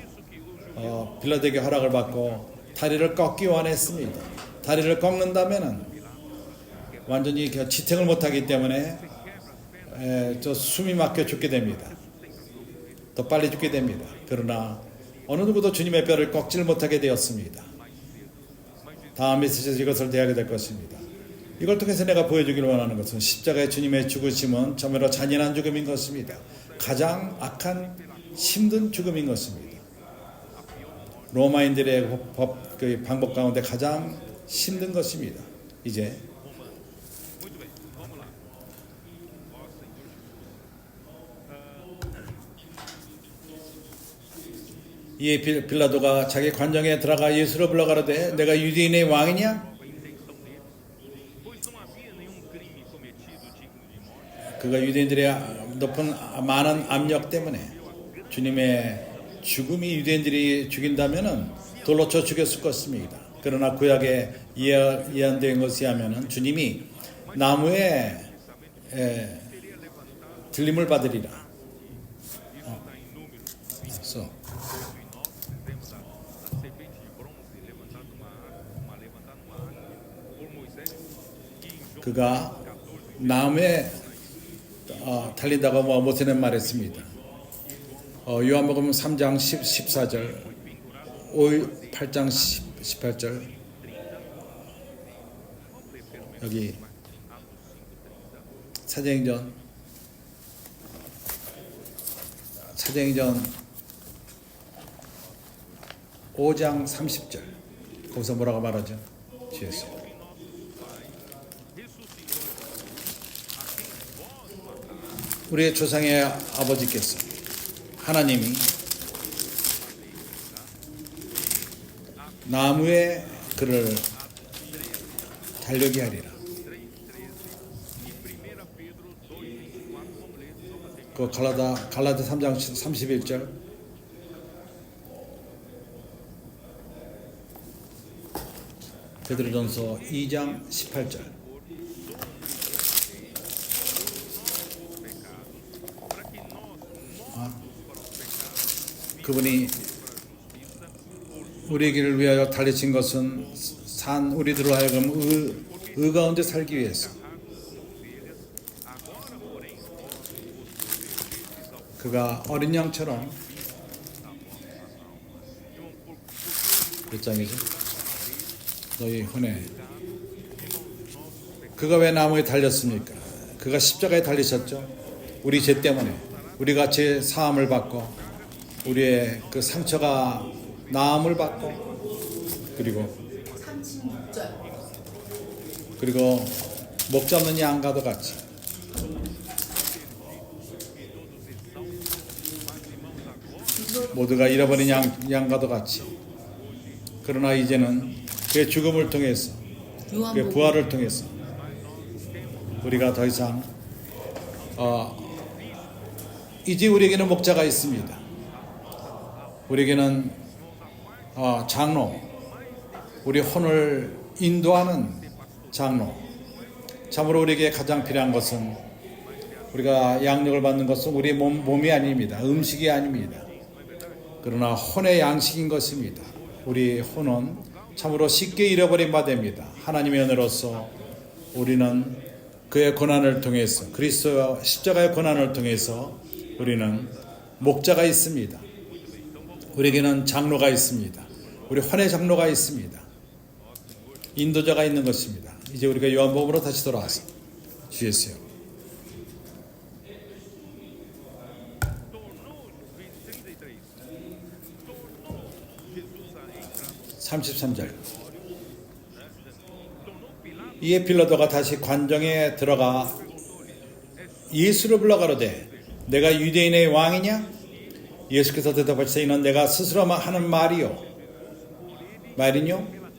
Speaker 1: 빌라도에게 허락을 받고 다리를 꺾기 원했습니다. 다리를 꺾는다면은 완전히 지탱을 못하기 때문에 숨이 막혀 죽게 됩니다. 더 빨리 죽게 됩니다. 그러나 어느 누구도 주님의 뼈를 꺾지를 못하게 되었습니다. 다음 메시지에서 이것을 대하게 될 것입니다. 이걸 통해서 내가 보여주기를 원하는 것은 십자가의 주님의 죽으심은 정말로 잔인한 죽음인 것입니다. 가장 악한 힘든 죽음인 것입니다. 로마인들의 그 방법 가운데 가장 힘든 것입니다. 이제 이에 빌라도가 자기 관정에 들어가 예수를 불러 가로되 내가 유대인의 왕이냐? 그가 유대인들의 많은 압력 때문에 주님의 죽음이 유대인들이 죽인다면은 돌로 쳐 죽였을 것입니다. 그러나 구약에 예언된 것이 하면은 주님이 나무에 들림을 받으리라. 그가 나무에 달린다고 모세는 말했습니다. 요한복음 3장 14절, 8장 18절, 여기 사도행전 5장 30절, 거기서 뭐라고 말하죠? 뒤에서 우리의 조상의 아버지께서 하나님이 나무에 그를 달려게 하리라. 그 갈라디아 3장 31절, 베드로전서 2장 18절. 그분이 우리 길을 위하여 달리신 것은 산 우리들로 하여금 의 가운데 살기 위해서. 그가 어린 양처럼, 몇 장이죠? 너희 혼에. 그가 왜 나무에 달렸습니까? 그가 십자가에 달리셨죠. 우리 죄 때문에 우리가 죄 사함을 받고 우리의 그 상처가 나음을 받고, 그리고 목 잡는 양과도 같이 모두가 잃어버린 양과도 같이, 그러나 이제는 그의 죽음을 통해서, 그의 부활을 통해서 우리가 더 이상 이제 우리에게는 목자가 있습니다. 우리에게는 장로, 우리 혼을 인도하는 장로. 참으로 우리에게 가장 필요한 것은, 우리가 양육을 받는 것은 우리 몸이 아닙니다. 음식이 아닙니다. 그러나 혼의 양식인 것입니다. 우리 혼은 참으로 쉽게 잃어버린 바 됩니다. 하나님의 은혜로서 우리는 그의 고난을 통해서, 그리스도 십자가의 고난을 통해서 우리는 목자가 있습니다. 우리에게는 장로가 있습니다. 우리 혼의 장로가 있습니다. 인도자가 있는 것입니다. 이제 우리가 요한복음으로 다시 돌아와서 주 예수여, 33절. 이에 빌라도가 다시 관정에 들어가 예수를 불러 가로되 내가 유대인의 왕이냐? 예수께서 대답하시되 이는 내가 스스로 하는 말이요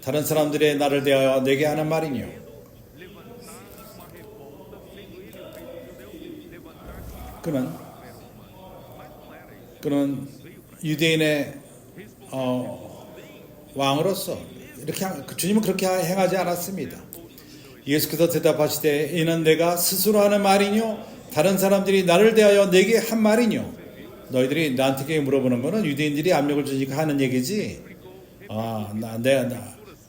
Speaker 1: 다른 사람들의 나를 대하여 내게 하는 말이뇨. 그는 유대인의 왕으로서 이렇게 주님은 그렇게 행하지 않았습니다. 예수께서 대답하시되 이는 내가 스스로 하는 말이뇨 다른 사람들이 나를 대하여 내게 한 말이뇨. 너희들이 나한테 물어보는 거는 유대인들이 압력을 주니까 하는 얘기지,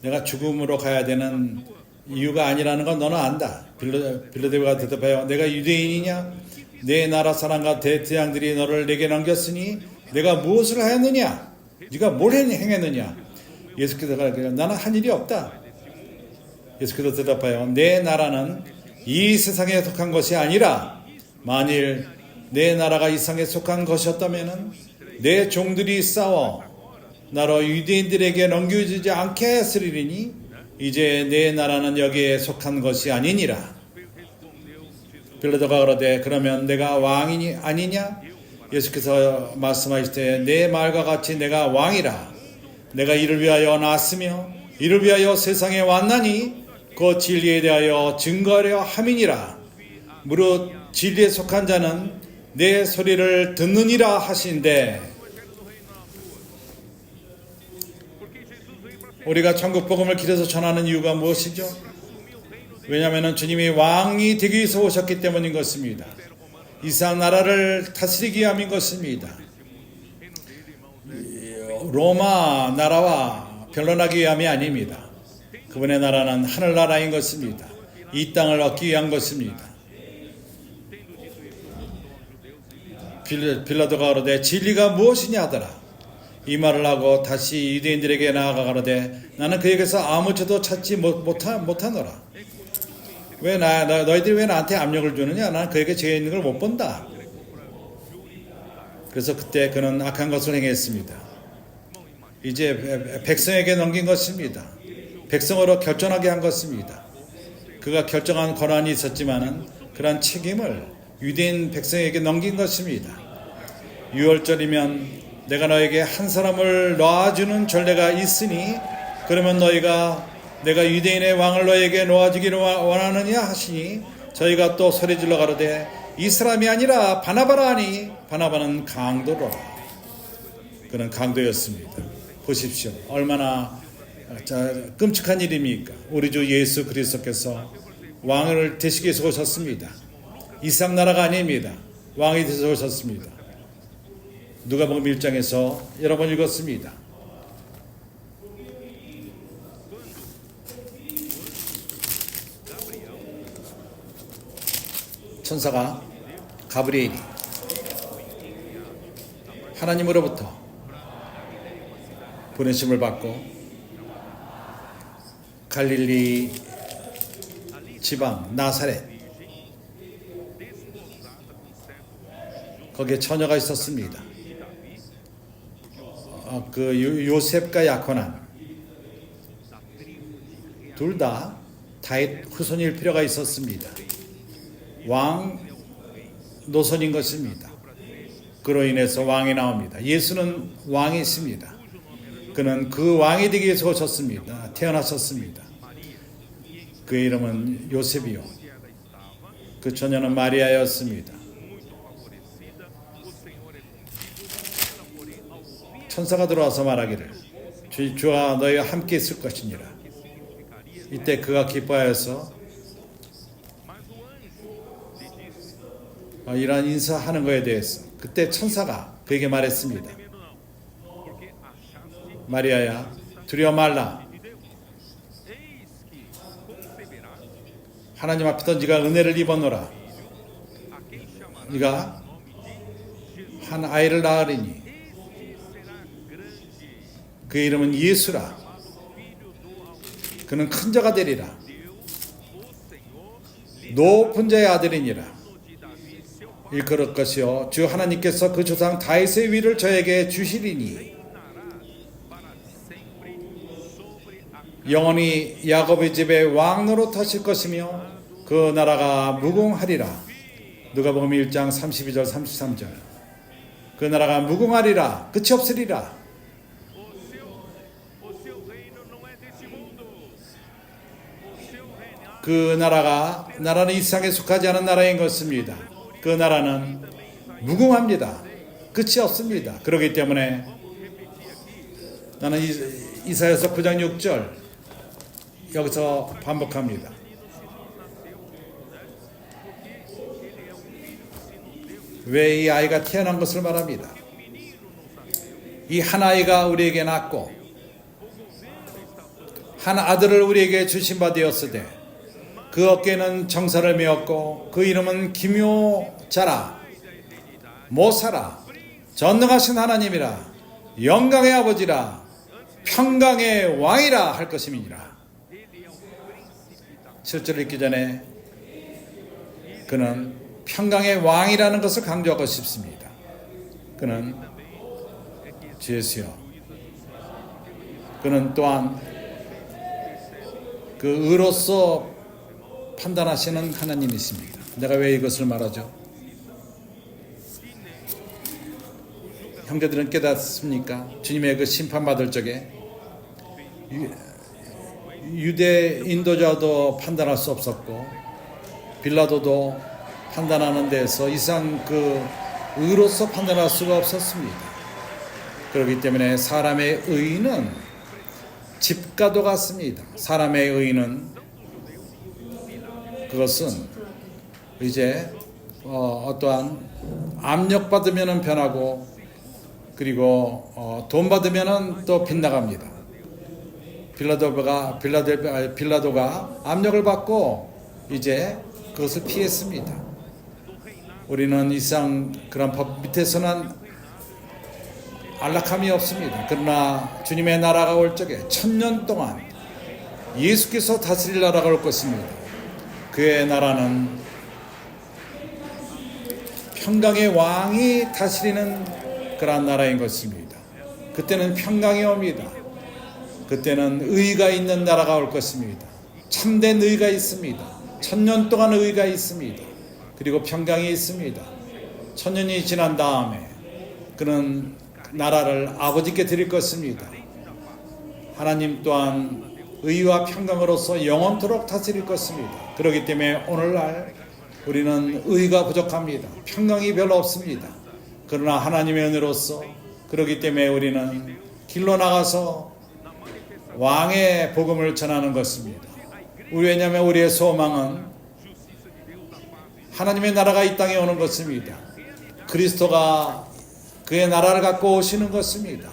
Speaker 1: 내가 죽음으로 가야 되는 이유가 아니라는 건 너는 안다. 빌라도가 대답하여 내가 유대인이냐? 내 나라 사람과 대제사장들이 너를 내게 넘겼으니 내가 무엇을 하였느냐? 네가 뭘 행했느냐? 예수께서 나는 한 일이 없다. 예수께서 대답하여 내 나라는 이 세상에 속한 것이 아니라 만일 내 나라가 이 세상에 속한 것이었다면 내 종들이 싸워 나로 유대인들에게 넘겨주지 않게 했으리니 이제 내 나라는 여기에 속한 것이 아니니라. 빌라도가 그러되 그러면 내가 왕이니 아니냐? 예수께서 말씀하시되 내 말과 같이 내가 왕이라. 내가 이를 위하여 나왔으며 이를 위하여 세상에 왔나니 그 진리에 대하여 증거하려 함이니라. 무릇 진리에 속한 자는 내 소리를 듣느니라 하신대. 우리가 천국 복음을 길에서 전하는 이유가 무엇이죠? 왜냐하면 주님이 왕이 되기 위해서 오셨기 때문인 것입니다. 이 세상 나라를 다스리기 위함인 것입니다. 로마 나라와 변론하기 위함이 아닙니다. 그분의 나라는 하늘나라인 것입니다. 이 땅을 얻기 위한 것입니다. 빌라도가 가로되 진리가 무엇이냐 하더라. 이 말을 하고 다시 유대인들에게 나아가 가로되 나는 그에게서 아무 죄도 찾지 못하노라. 왜 너희들이 왜 나한테 압력을 주느냐? 나는 그에게 죄 있는 걸 못 본다. 그래서 그때 그는 악한 것을 행했습니다. 이제 백성에게 넘긴 것입니다. 백성으로 결정하게 한 것입니다. 그가 결정한 권한이 있었지만은 그러한 책임을 유대인 백성에게 넘긴 것입니다. 6월절이면 내가 너에게 한 사람을 놔주는 전례가 있으니 그러면 너희가 내가 유대인의 왕을 너에게 놓아주기를 원하느냐 하시니 저희가 또 소리질러 가로되 이 사람이 아니라 바나바라 하니 바나바는 강도로라. 그는 강도였습니다. 보십시오. 얼마나 끔찍한 일입니까? 우리 주 예수 그리스도께서 왕을 되시기 위해서 오셨습니다. 이상 나라가 아닙니다. 왕이 되셔서 오셨습니다. 누가복음 1장에서 여러 번 읽었습니다. 천사가 가브리엘이 하나님으로부터 보내심을 받고 갈릴리 지방 나사렛 거기에 처녀가 있었습니다. 그 요셉과 야코난 둘 다 다윗 후손일 필요가 있었습니다. 왕 노선인 것입니다. 그로 인해서 왕이 나옵니다. 예수는 왕이 있습니다. 그는 그 왕이 되기 위해서 오셨습니다. 태어나셨습니다. 그의 이름은 요셉이요. 그 처녀는 마리아였습니다. 천사가 들어와서 말하기를 주와 너희와 함께 있을 것이니라. 이때 그가 기뻐하여서 이러한 인사하는 것에 대해서 그때 천사가 그에게 말했습니다. 마리아야 두려워 말라. 하나님 앞에 네가 은혜를 입었노라. 네가 한 아이를 낳으리니 그의 이름은 예수라. 그는 큰 자가 되리라. 높은 자의 아들이니라. 일컬을 것이요 주 하나님께서 그 조상 다윗의 위를 저에게 주시리니 영원히 야곱의 집에 왕 노릇하실 것이며 그 나라가 무궁하리라. 누가복음 1장 32절 33절. 그 나라가 무궁하리라. 끝이 없으리라. 그 나라는 이 세상에 속하지 않은 나라인 것입니다. 그 나라는 무궁합니다. 끝이 없습니다. 그렇기 때문에 나는 이사야서 9장 6절 여기서 반복합니다. 왜 이 아이가 태어난 것을 말합니다. 이 한 아이가 우리에게 낳고 한 아들을 우리에게 주신 바 되었으되 그 어깨는 정사를 메었고 그 이름은 기묘자라 모사라 전능하신 하나님이라 영광의 아버지라 평강의 왕이라 할 것임이니라. 7절 읽기 전에 그는 평강의 왕이라는 것을 강조하고 싶습니다. 그는 주 예수여. 그는 또한 그 의로서 판단하시는 하나님이십니다. 내가 왜 이것을 말하죠? 형제들은 깨닫습니까? 주님의 그 심판받을 적에 유대 인도자도 판단할 수 없었고 빌라도도 판단하는 데서 이상 그 의로서 판단할 수가 없었습니다. 그렇기 때문에 사람의 의는 집과도 같습니다. 사람의 의는 그것은 이제 어떠한 압력받으면 변하고 그리고 돈 받으면 또 빗나갑니다. 빌라도가 압력을 받고 이제 그것을 피했습니다. 우리는 이 세상 그런 법 밑에서는 안락함이 없습니다. 그러나 주님의 나라가 올 적에 1000년 동안 예수께서 다스릴 나라가 올 것입니다. 그의 나라는 평강의 왕이 다스리는 그러한 나라인 것입니다. 그때는 평강이 옵니다. 그때는 의가 있는 나라가 올 것입니다. 참된 의가 있습니다. 1000년 동안 의가 있습니다. 그리고 평강이 있습니다. 1000년이 지난 다음에 그는 나라를 아버지께 드릴 것입니다. 하나님 또한 의와 평강으로서 영원토록 다스릴 것입니다. 그렇기 때문에 오늘날 우리는 의가 부족합니다. 평강이 별로 없습니다. 그러나 하나님의 은혜로서 그렇기 때문에 우리는 길로 나가서 왕의 복음을 전하는 것입니다. 왜냐하면 우리의 소망은 하나님의 나라가 이 땅에 오는 것입니다. 그리스도가 그의 나라를 갖고 오시는 것입니다.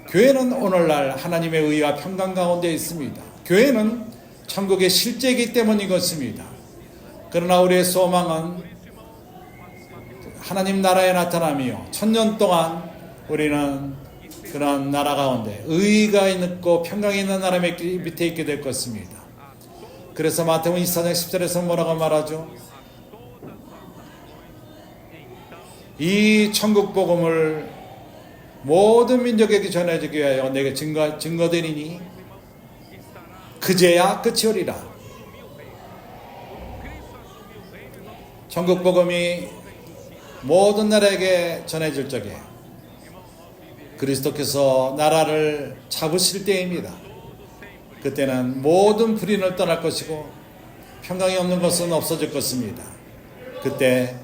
Speaker 1: 교회는 오늘날 하나님의 의와 평강 가운데 있습니다. 교회는 천국의 실제이기 때문인 것입니다. 그러나 우리의 소망은 하나님 나라에 나타나며 1000년 동안 우리는 그런 나라 가운데 의가 있고 평강이 있는 나라 밑에 있게 될 것입니다. 그래서 마태복음 24장 10절에서 뭐라고 말하죠? 이 천국 복음을 모든 민족에게 전해주기 위하여 내게 증거되리니 그제야 끝이 오리라. 천국 복음이 모든 나라에게 전해질 적에 그리스도께서 나라를 잡으실 때입니다. 그때는 모든 불의는 떠날 것이고 평강이 없는 것은 없어질 것입니다. 그때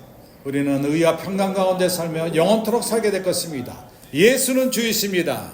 Speaker 1: 우리는 의와 평강 가운데 살며 영원토록 살게 될 것입니다. 예수는 주이십니다.